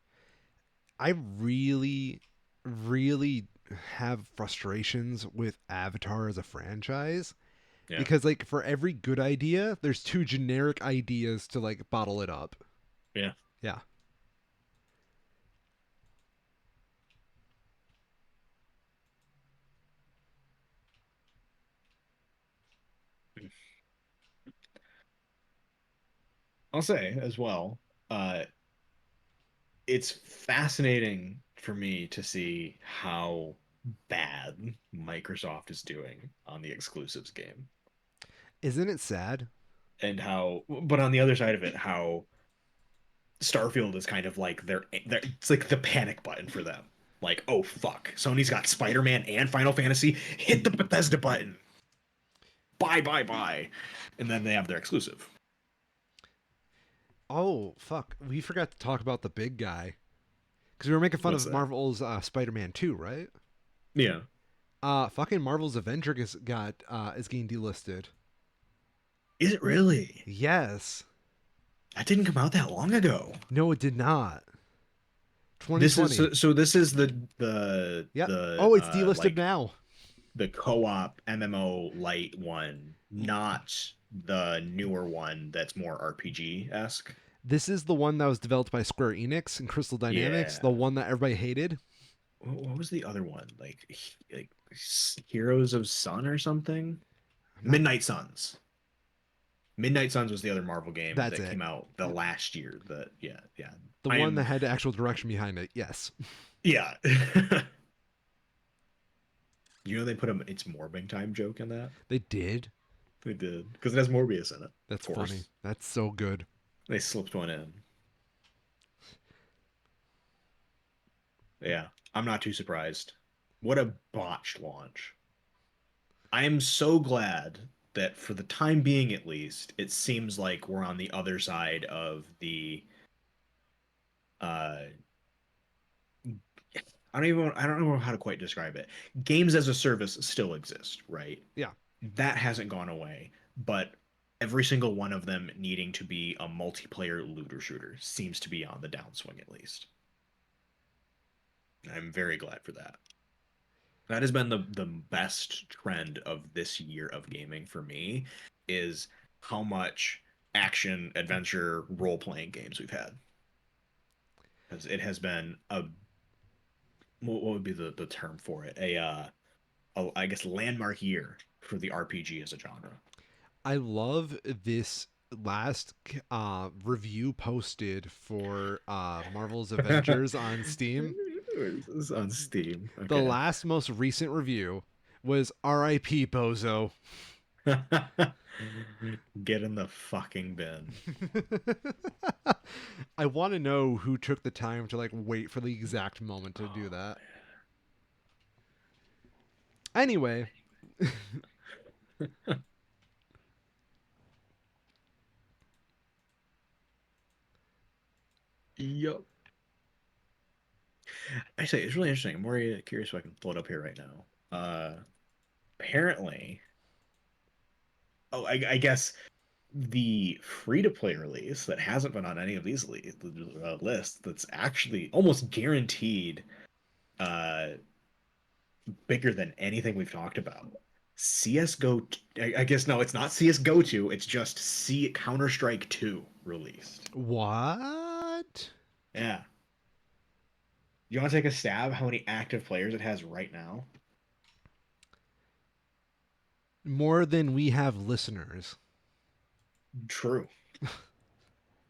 I really, really have frustrations with Avatar as a franchise Yeah. because, like, for every good idea, there's two generic ideas to, like, bottle it up. Yeah. Yeah. I'll say as well, it's fascinating for me to see how bad Microsoft is doing on the exclusives game Isn't it sad? and how but on the other side of it how Starfield is kind of like their it's like the panic button for them. Like, oh fuck, Sony's got Spider-Man and Final Fantasy. Hit the Bethesda button. Bye, bye, bye. And then they have their exclusive. Oh, fuck. We forgot to talk about the big guy. Because we were making fun What's of that? Marvel's Spider-Man 2, right? Yeah. Fucking Marvel's Avenger is getting delisted. Is it really? Yes. That didn't come out that long ago. No, it did not. This is 2020. so this is the Yep. Oh, it's delisted like now. the co-op MMO light one, not the newer one that's more RPG-esque. This is the one that was developed by Square Enix and Crystal Dynamics, the Yeah. one that everybody hated. What was the other one? Like Heroes of Sun or something? I'm not. Midnight Suns. Midnight Suns was the other Marvel game That's that it. came out the Yep. last year. That yeah, yeah. The I one that am had the actual direction behind it. Yes. yeah. You know they put a it's morbing time joke in that? They did. They did because it has Morbius in it. Of That's funny. course, That's so good. they slipped one in. Yeah, I'm not too surprised. What a botched launch. I am so glad that for the time being at least, it seems like we're on the other side of the uh I don't know how to quite describe it. Games as a service still exist, right? Yeah. That hasn't gone away, but every single one of them needing to be a multiplayer looter shooter seems to be on the downswing at least. I'm very glad for that. That has been the best trend of this year of gaming for me is how much action adventure role playing games we've had because it has been a what would be the term for it I guess landmark year for the RPG as a genre. I love this last review posted for Marvel's Avengers on Steam. It's on Steam. The Okay. last most recent review was R.I.P. Bozo. Get in the fucking bin. I want to know who took the time to like wait for the exact moment to do Oh, that. Anyway, yup. Actually, it's really interesting. I'm more curious if I can pull it up here right now. Apparently, I guess the free-to-play release that hasn't been on any of these lists that's actually almost guaranteed uh, bigger than anything we've talked about. CS:GO, I guess no, it's not CS:GO 2, it's just C Counter-Strike 2 released. what? Yeah. You want to take a stab how many active players it has right now? More than we have listeners. True.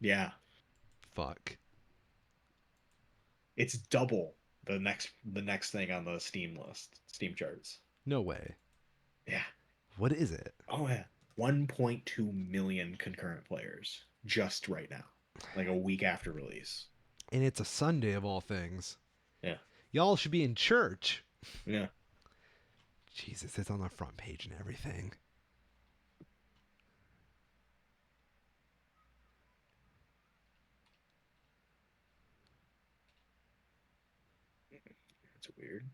Yeah. Fuck. It's double the next thing on the Steam list, Steam charts. No way. Yeah. What is it? Oh yeah. 1.2 million concurrent players just right now. Like a week after release. And it's a Sunday of all things. Yeah. Y'all should be in church. Yeah. Jesus, it's on the front page and everything. It's weird.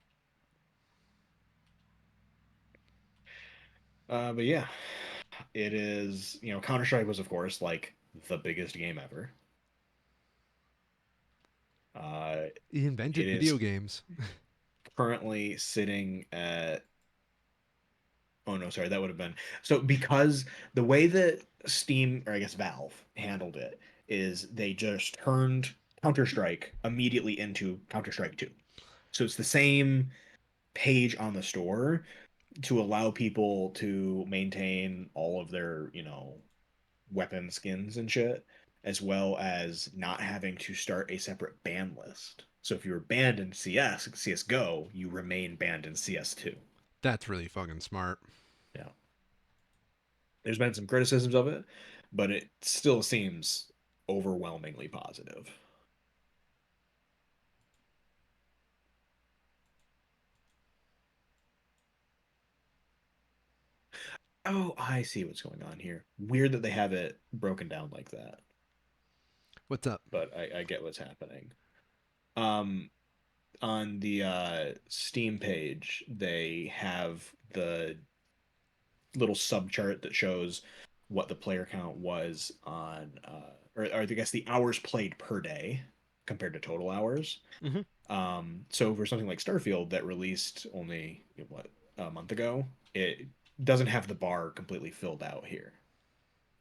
But yeah, it is, Counter-Strike was of course like the biggest game ever. Uh He it invented video is games. currently sitting at oh no, sorry, that would have been so because the way that Steam or I guess Valve handled it is they just turned Counter-Strike immediately into Counter-Strike 2. So it's the same page on the store to allow people to maintain all of their, weapon skins and shit, as well as not having to start a separate ban list. So if you were banned in CS:GO, you remain banned in CS2. That's really fucking smart. Yeah. There's been some criticisms of it, but it still seems overwhelmingly positive. Oh, I see what's going on here. Weird that they have it broken down like that, What's up? but I get what's happening. Um, on the Steam page, they have the little subchart that shows what the player count was on, or I guess the hours played per day compared to total hours. Hmm. So for something like Starfield that released only what a month ago, it doesn't have the bar completely filled out here.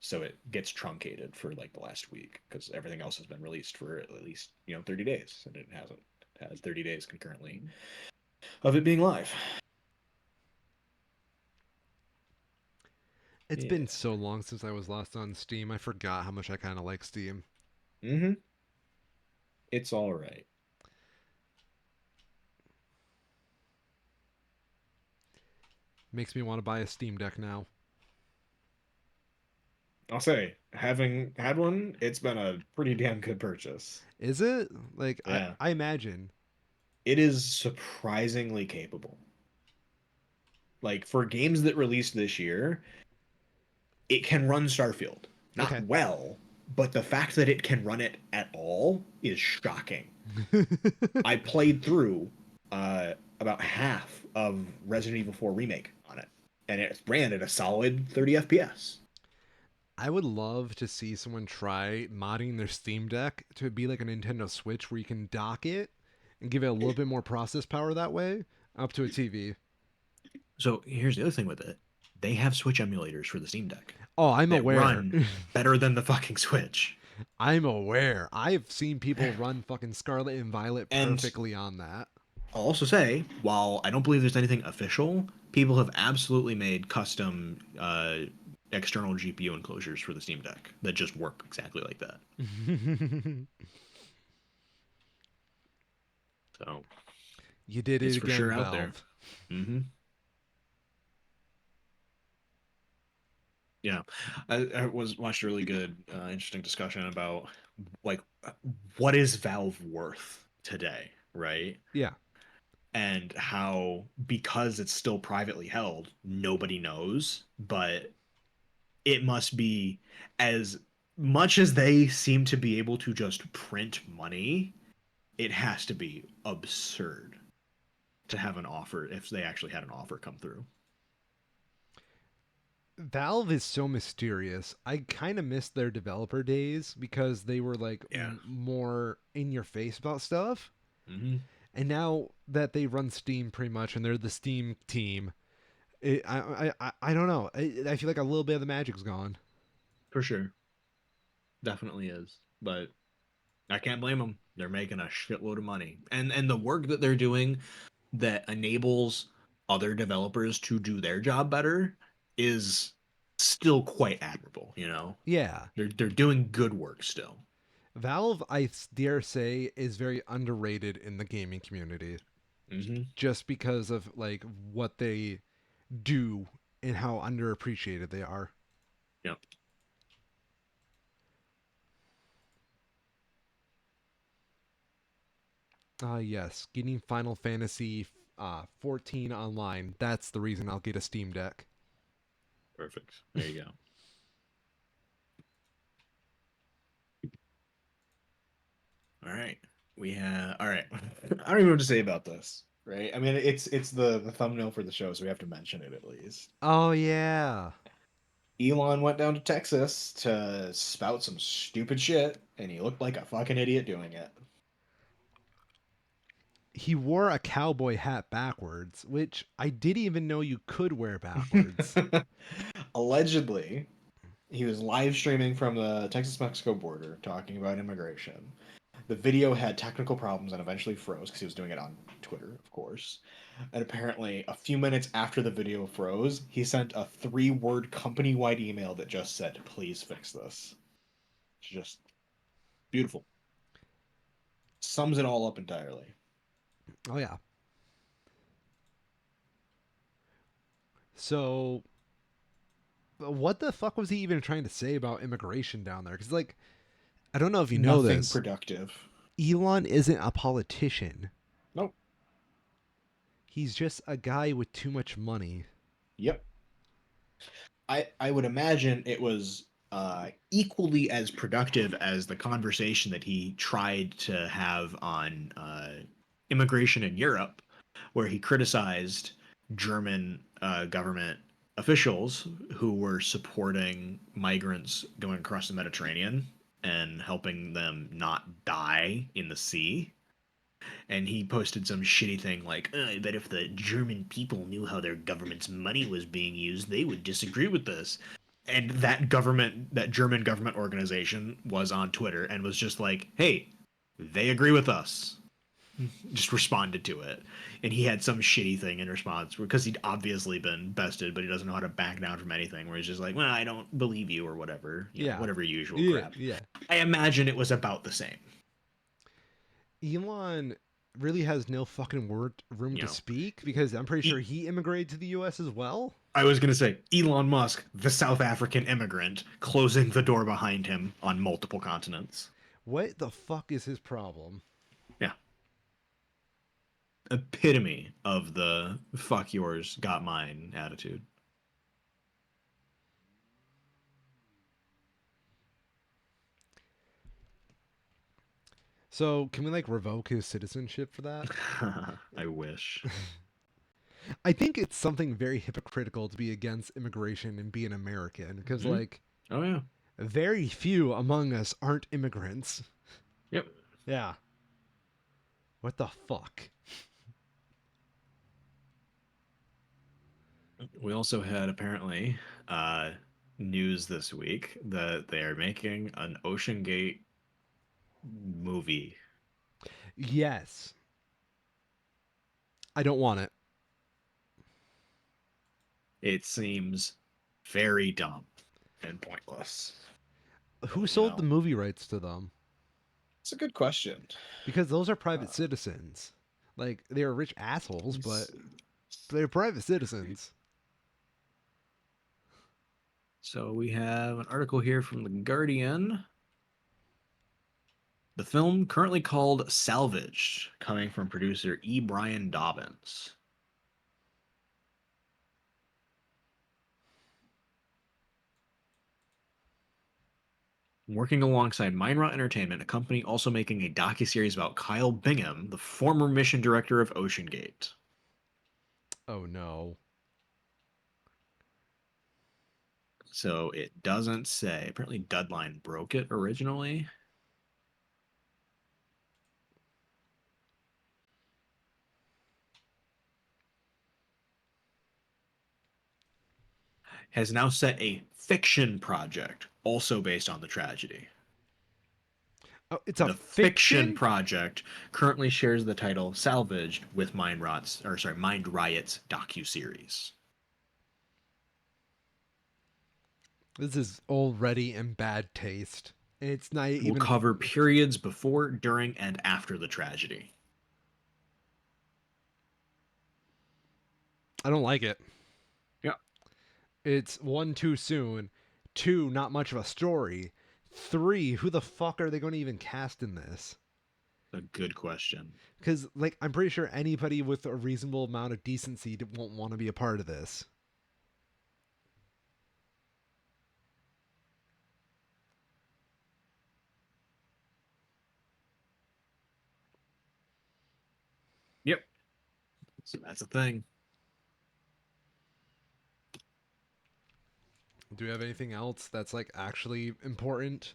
So it gets truncated for like the last week because everything else has been released for at least 30 days, and it hasn't. It has 30 days concurrently of it being live. It's been Yeah. so long since I was last on Steam. I forgot how much I kind of like Steam. Mm-hmm. It's all right. Makes me want to buy a Steam Deck now. I'll say, having had one, it's been a pretty damn good purchase. Is it? Like Yeah. I imagine. It is surprisingly capable. Like for games that released this year, it can run Starfield. Not Okay. well, but the fact that it can run it at all is shocking. I played through about half of Resident Evil 4 Remake on it, and it ran at a solid 30 FPS. I would love to see someone try modding their Steam Deck to be like a Nintendo Switch where you can dock it and give it a little bit more process power that way up to a TV. So here's the other thing with it. They have Switch emulators for the Steam Deck Oh, I'm that aware. run better than the fucking Switch. I'm aware. I've seen people run fucking Scarlet and Violet And perfectly on that. I'll also say, while I don't believe there's anything official, people have absolutely made custom external GPU enclosures for the Steam Deck that just work exactly like that. So You did it it's for again, sure out there. Valve. Hmm. Yeah, I was watched a really good, interesting discussion about like what is Valve worth today, right? Yeah. And how because it's still privately held, nobody knows, but it must be as much as they seem to be able to just print money, it has to be absurd to have an offer if they actually had an offer come through. Valve is so mysterious. I kind of miss their developer days because they were like Yeah. more in your face about stuff. Hmm. And now that they run Steam pretty much and they're the Steam team, I don't know. I feel like a little bit of the magic's gone. For sure. Definitely is. But I can't blame them. They're making a shitload of money. And the work that they're doing that enables other developers to do their job better is still quite admirable. Yeah. They're doing good work still. Valve, I dare say, is very underrated in the gaming community Hmm. just because of like what they do and how underappreciated they are. Yep. Yes, getting Final Fantasy 14 online. That's the reason I'll get a Steam Deck. Perfect. There you go. All right. We have all right. I don't even know what to say about this, right? I mean, it's the thumbnail for the show, so we have to mention it at least. Oh yeah. Elon went down to Texas to spout some stupid shit, and he looked like a fucking idiot doing it. He wore a cowboy hat backwards, which I didn't even know you could wear backwards. Allegedly, he was live streaming from the Texas-Mexico border talking about immigration. The video had technical problems and eventually froze because he was doing it on Twitter, of course. And apparently, a few minutes after the video froze, he sent a three-word company-wide email that just said, "Please fix this." It's just beautiful. Sums it all up entirely. Oh yeah. So, what the fuck was he even trying to say about immigration down there? Because like, I don't know if you know Nothing this. productive. Elon isn't a politician. Nope. He's just a guy with too much money. Yep. I would imagine it was. equally as productive as the conversation that he tried to have on immigration in Europe, where he criticized German government officials who were supporting migrants going across the Mediterranean and helping them not die in the sea. And he posted some shitty thing like, I bet if the German people knew how their government's money was being used, they would disagree with this. And that German government organization was on Twitter and was just like, hey, they agree with us. Just responded to it. And he had some shitty thing in response because he'd obviously been bested, but he doesn't know how to back down from anything. Where he's just like, well, I don't believe you or whatever, Yeah. whatever usual Yeah, crap. yeah. I imagine it was about the same. Elon really has no fucking word room You to know, speak because I'm pretty sure e- he immigrated to the US as well. I was going to say Elon Musk, the South African immigrant, closing the door behind him on multiple continents. What the fuck is his problem? Yeah. Epitome of the fuck yours, got mine attitude. So, can we like revoke his citizenship for that? I wish. I think it's something very hypocritical to be against immigration and be an American because Hmm? like Oh, yeah. very few among us aren't immigrants. Yep. Yeah. What the fuck? We also had apparently uh, news this week that they are making an Ocean Gate movie. Yes. I don't want it. It seems very dumb and pointless. Who But, sold the movie rights to them? it's a good question. Because those are Uh, private citizens. Like they're rich assholes, let's but see. they're private citizens. So we have an article here from The Guardian. The film, currently called Salvaged, coming from producer E. Brian Dobbins. Working alongside Mindrot Entertainment, a company also making a docuseries about Kyle Bingham, the former mission director of Ocean Gate. Oh no. So it doesn't say. Apparently, Deadline broke it originally. Has now set a fiction project, also based on the tragedy. Oh, it's a The fiction fiction? project currently shares the title "Salvaged" with Mind Riot's docu-series. This is already in bad taste. It's not It will even. cover periods before, during, and after the tragedy. I don't like it. Yeah, It's one, too soon. Two, not much of a story. Three, who the fuck are they going to even cast in this? a good question. Because, like, I'm pretty sure anybody with a reasonable amount of decency won't want to be a part of this. Yep. So that's a thing. Do we have anything else that's, like, actually important?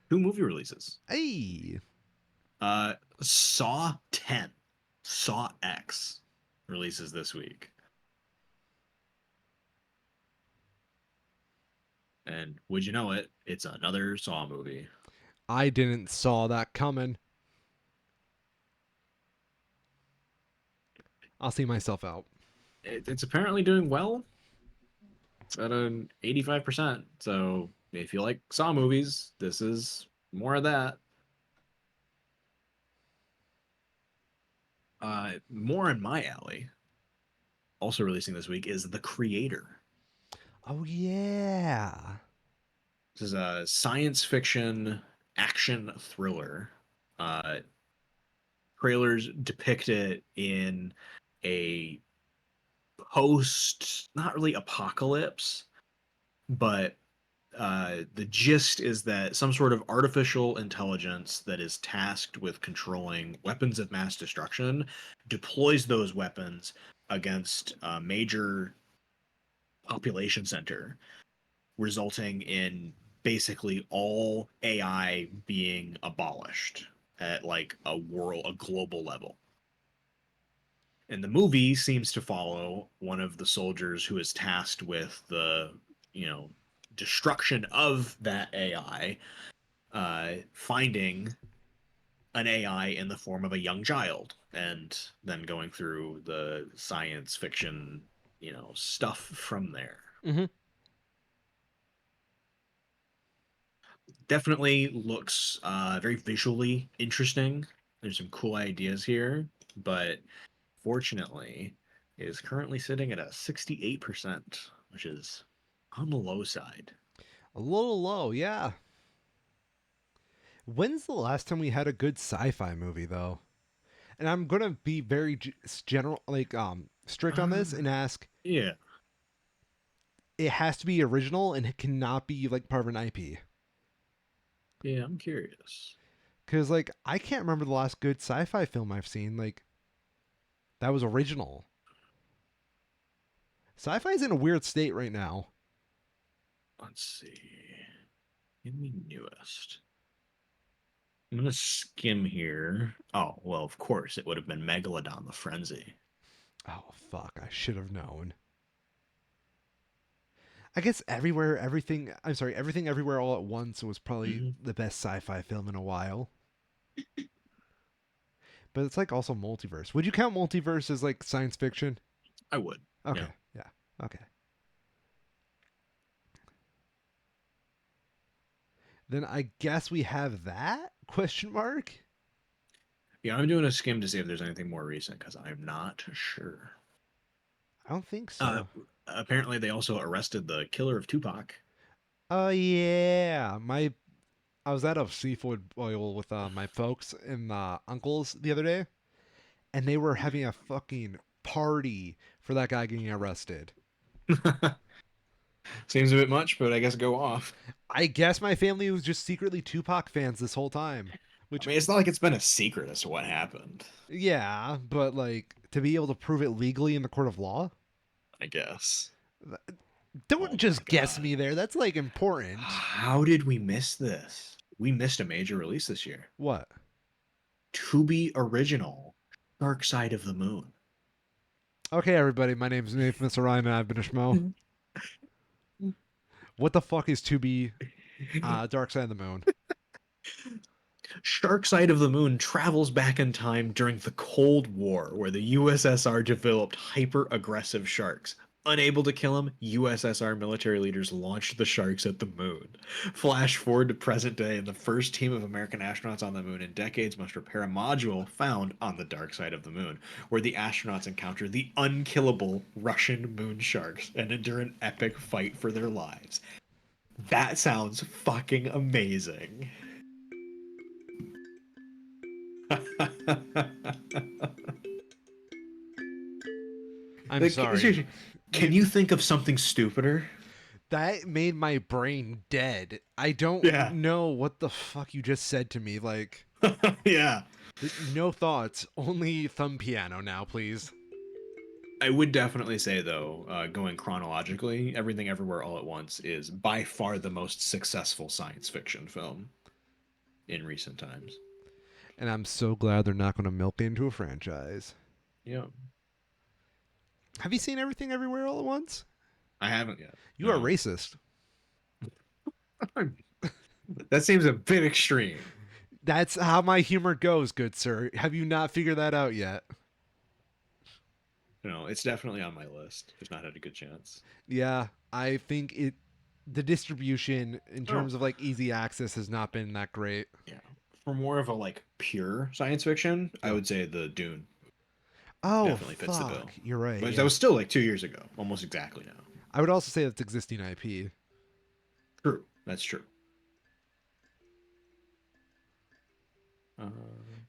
Two movie releases. Hey! Saw 10, Saw X releases this week. And would you know it, it's another Saw movie. I didn't saw that coming. I'll see myself out. It's apparently doing well. It's at an 85%. So if you like Saw movies, this is more of that. More in my alley, also releasing this week, is The Creator. Oh, yeah. This is a science fiction action thriller. Uh, Trailers depict it in a post, not really apocalypse, but The gist is that some sort of artificial intelligence that is tasked with controlling weapons of mass destruction deploys those weapons against a major population center, resulting in basically all AI being abolished at like a global level. And the movie seems to follow one of the soldiers who is tasked with you know, destruction of that AI, finding an AI in the form of a young child, and then going through the science fiction, stuff from there. Hmm. Definitely looks very visually interesting. There's some cool ideas here, but fortunately, it is currently sitting at a 68%, which is on the low side. A little low, yeah. When's the last time we had a good sci-fi movie though? And I'm gonna be very general, like strict on this, Uh, and ask: yeah, it has to be original and it cannot be like part of an IP. yeah, I'm curious. Because like I can't remember the last good sci-fi film I've seen like that was original. Sci-fi's in a weird state right now. Let's see. In the newest. I'm gonna skim here. Oh, well, of course, it would have been Megalodon the Frenzy. Oh fuck! I should have known. I guess everywhere, everything. I'm sorry, everything, everywhere, all at once was probably Hmm. the best sci-fi film in a while. But it's like also multiverse. Would you count multiverse as like science fiction? I would. Yeah. Okay, yeah, okay. Then I guess we have that question mark. Yeah, I'm doing a skim to see if there's anything more recent because I'm not sure. I don't think Uh, so. apparently, they also arrested the killer of Tupac. Oh yeah, my I was at a seafood boil with my folks and uncles the other day, and they were having a fucking party for that guy getting arrested. Seems a bit much, but I guess go off. I guess my family was just secretly Tupac fans this whole time. I Which, mean, it's not like it's been a secret as to what happened, yeah, but like to be able to prove it legally in the court of law, I guess. don't Oh my just guess God. me there. That's like important. How did we miss this? We missed a major release this year. What? To be original, Dark Side of the Moon. Okay, everybody. My name is Nathan Ryan, and I've been a schmo. What the fuck is to be Dark Side of the Moon? Shark Side of the Moon travels back in time during the Cold War, where the USSR developed hyper aggressive sharks. Unable to kill them, USSR military leaders launched the sharks at the moon. Flash forward to present day, and the first team of American astronauts on the moon in decades must repair a module found on the dark side of the moon, where the astronauts encounter the unkillable Russian moon sharks and endure an epic fight for their lives. That sounds fucking amazing. I'm Like, sorry. seriously, can You you think of something stupider? that made my brain dead. I don't Yeah. know what the fuck you just said to me. Like, Yeah. no thoughts. Only thumb piano now, please. I would definitely say, though, going chronologically, Everything Everywhere All at Once is by far the most successful science fiction film in recent times. And I'm so glad they're not going to milk it into a franchise. Yeah. Have you seen Everything Everywhere All at Once? I haven't yet. You are No. racist. That seems a bit extreme. That's how my humor goes, good sir. Have you not figured that out yet? It's definitely on my list. Just not had a good chance. Yeah, I think the distribution in Oh, terms of like easy access has not been that great. yeah. For more of a like pure science fiction, I Yeah. would say the Dune Oh definitely fits the bill. fuck, you're right. But that Yeah. was still like 2 years ago, almost exactly now. I would also say that's existing IP. True. That's true. Yeah,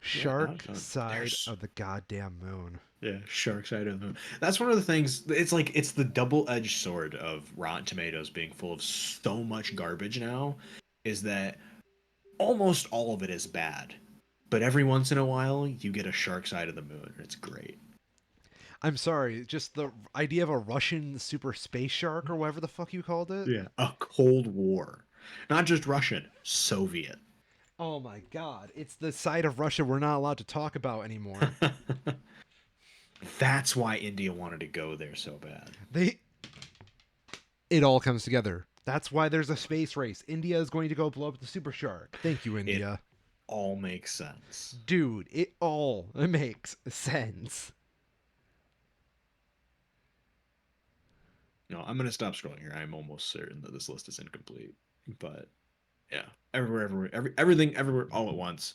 Shark no, Side there's of the Goddamn Moon. Yeah, shark side of the moon. That's one of the things. It's like it's the double-edged sword of Rotten Tomatoes being full of so much garbage now, is that almost all of it is bad. But every once in a while, you get a shark side of the moon, and it's great. I'm sorry, just the idea of a Russian super space shark or whatever the fuck you called it. Yeah, a Cold War, not just Russian, Soviet. Oh my god, it's the side of Russia we're not allowed to talk about anymore. That's why India wanted to go there so bad. They it all comes together. That's why there's a space race. India is going to go blow up the super shark. Thank you, It India. all makes sense. Dude, it all makes sense. No, I'm gonna stop scrolling here. I'm almost certain that this list is incomplete. But yeah, everywhere, everything, everywhere, all at once.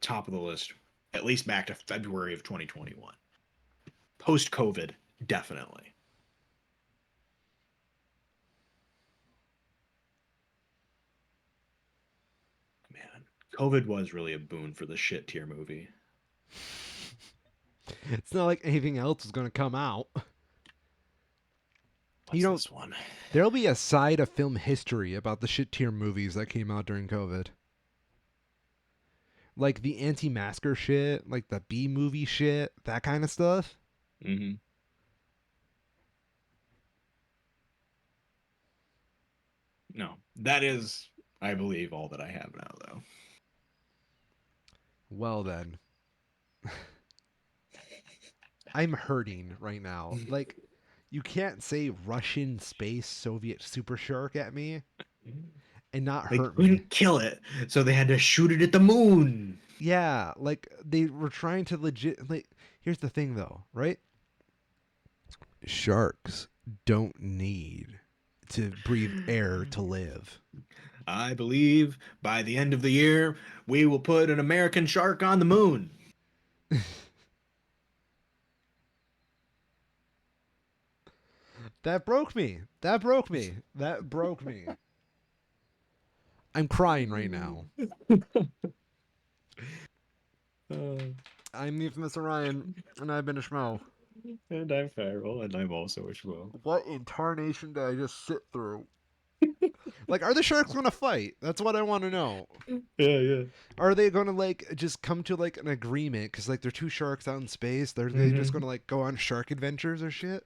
Top of the list, at least back to February of 2021. Post COVID, definitely. Man, COVID was really a boon for the shit tier movie. It's not like anything else is going to come out. You What's know, this one? there'll be a side of film history about the shit tier movies that came out during COVID. Like the anti masker shit, like the B movie shit, that kind of stuff. Hmm. No, that is, I believe, all that I have now, though. Well, then, I'm hurting right now. Like, you can't say Russian space Soviet super shark at me and not They hurt me. couldn't kill it, so they had to shoot it at the moon. Yeah, like they were trying to legit. Like, here's the thing, though, right? Sharks don't need to breathe air to live. I believe by the end of the year, we will put an American shark on the moon. That broke me. That broke me. That broke me. I'm crying right now. Uh, I'm the infamous Orion, and I've been a schmo. and I'm Farrell, and I'm also a Schmo. What incarnation did I just sit through? Like, are the sharks gonna fight? That's what I want to know. Yeah, yeah. Are they gonna like just come to like an agreement? Because like they're two sharks out in space. They just Hmm. gonna like go on shark adventures or shit?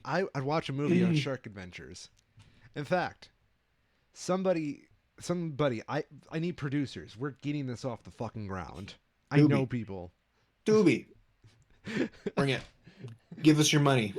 I'd watch a movie on shark adventures. In fact, somebody, somebody, I need producers. We're getting this off the fucking ground. I know Doobie, people. Doobie, bring it. Give us your money.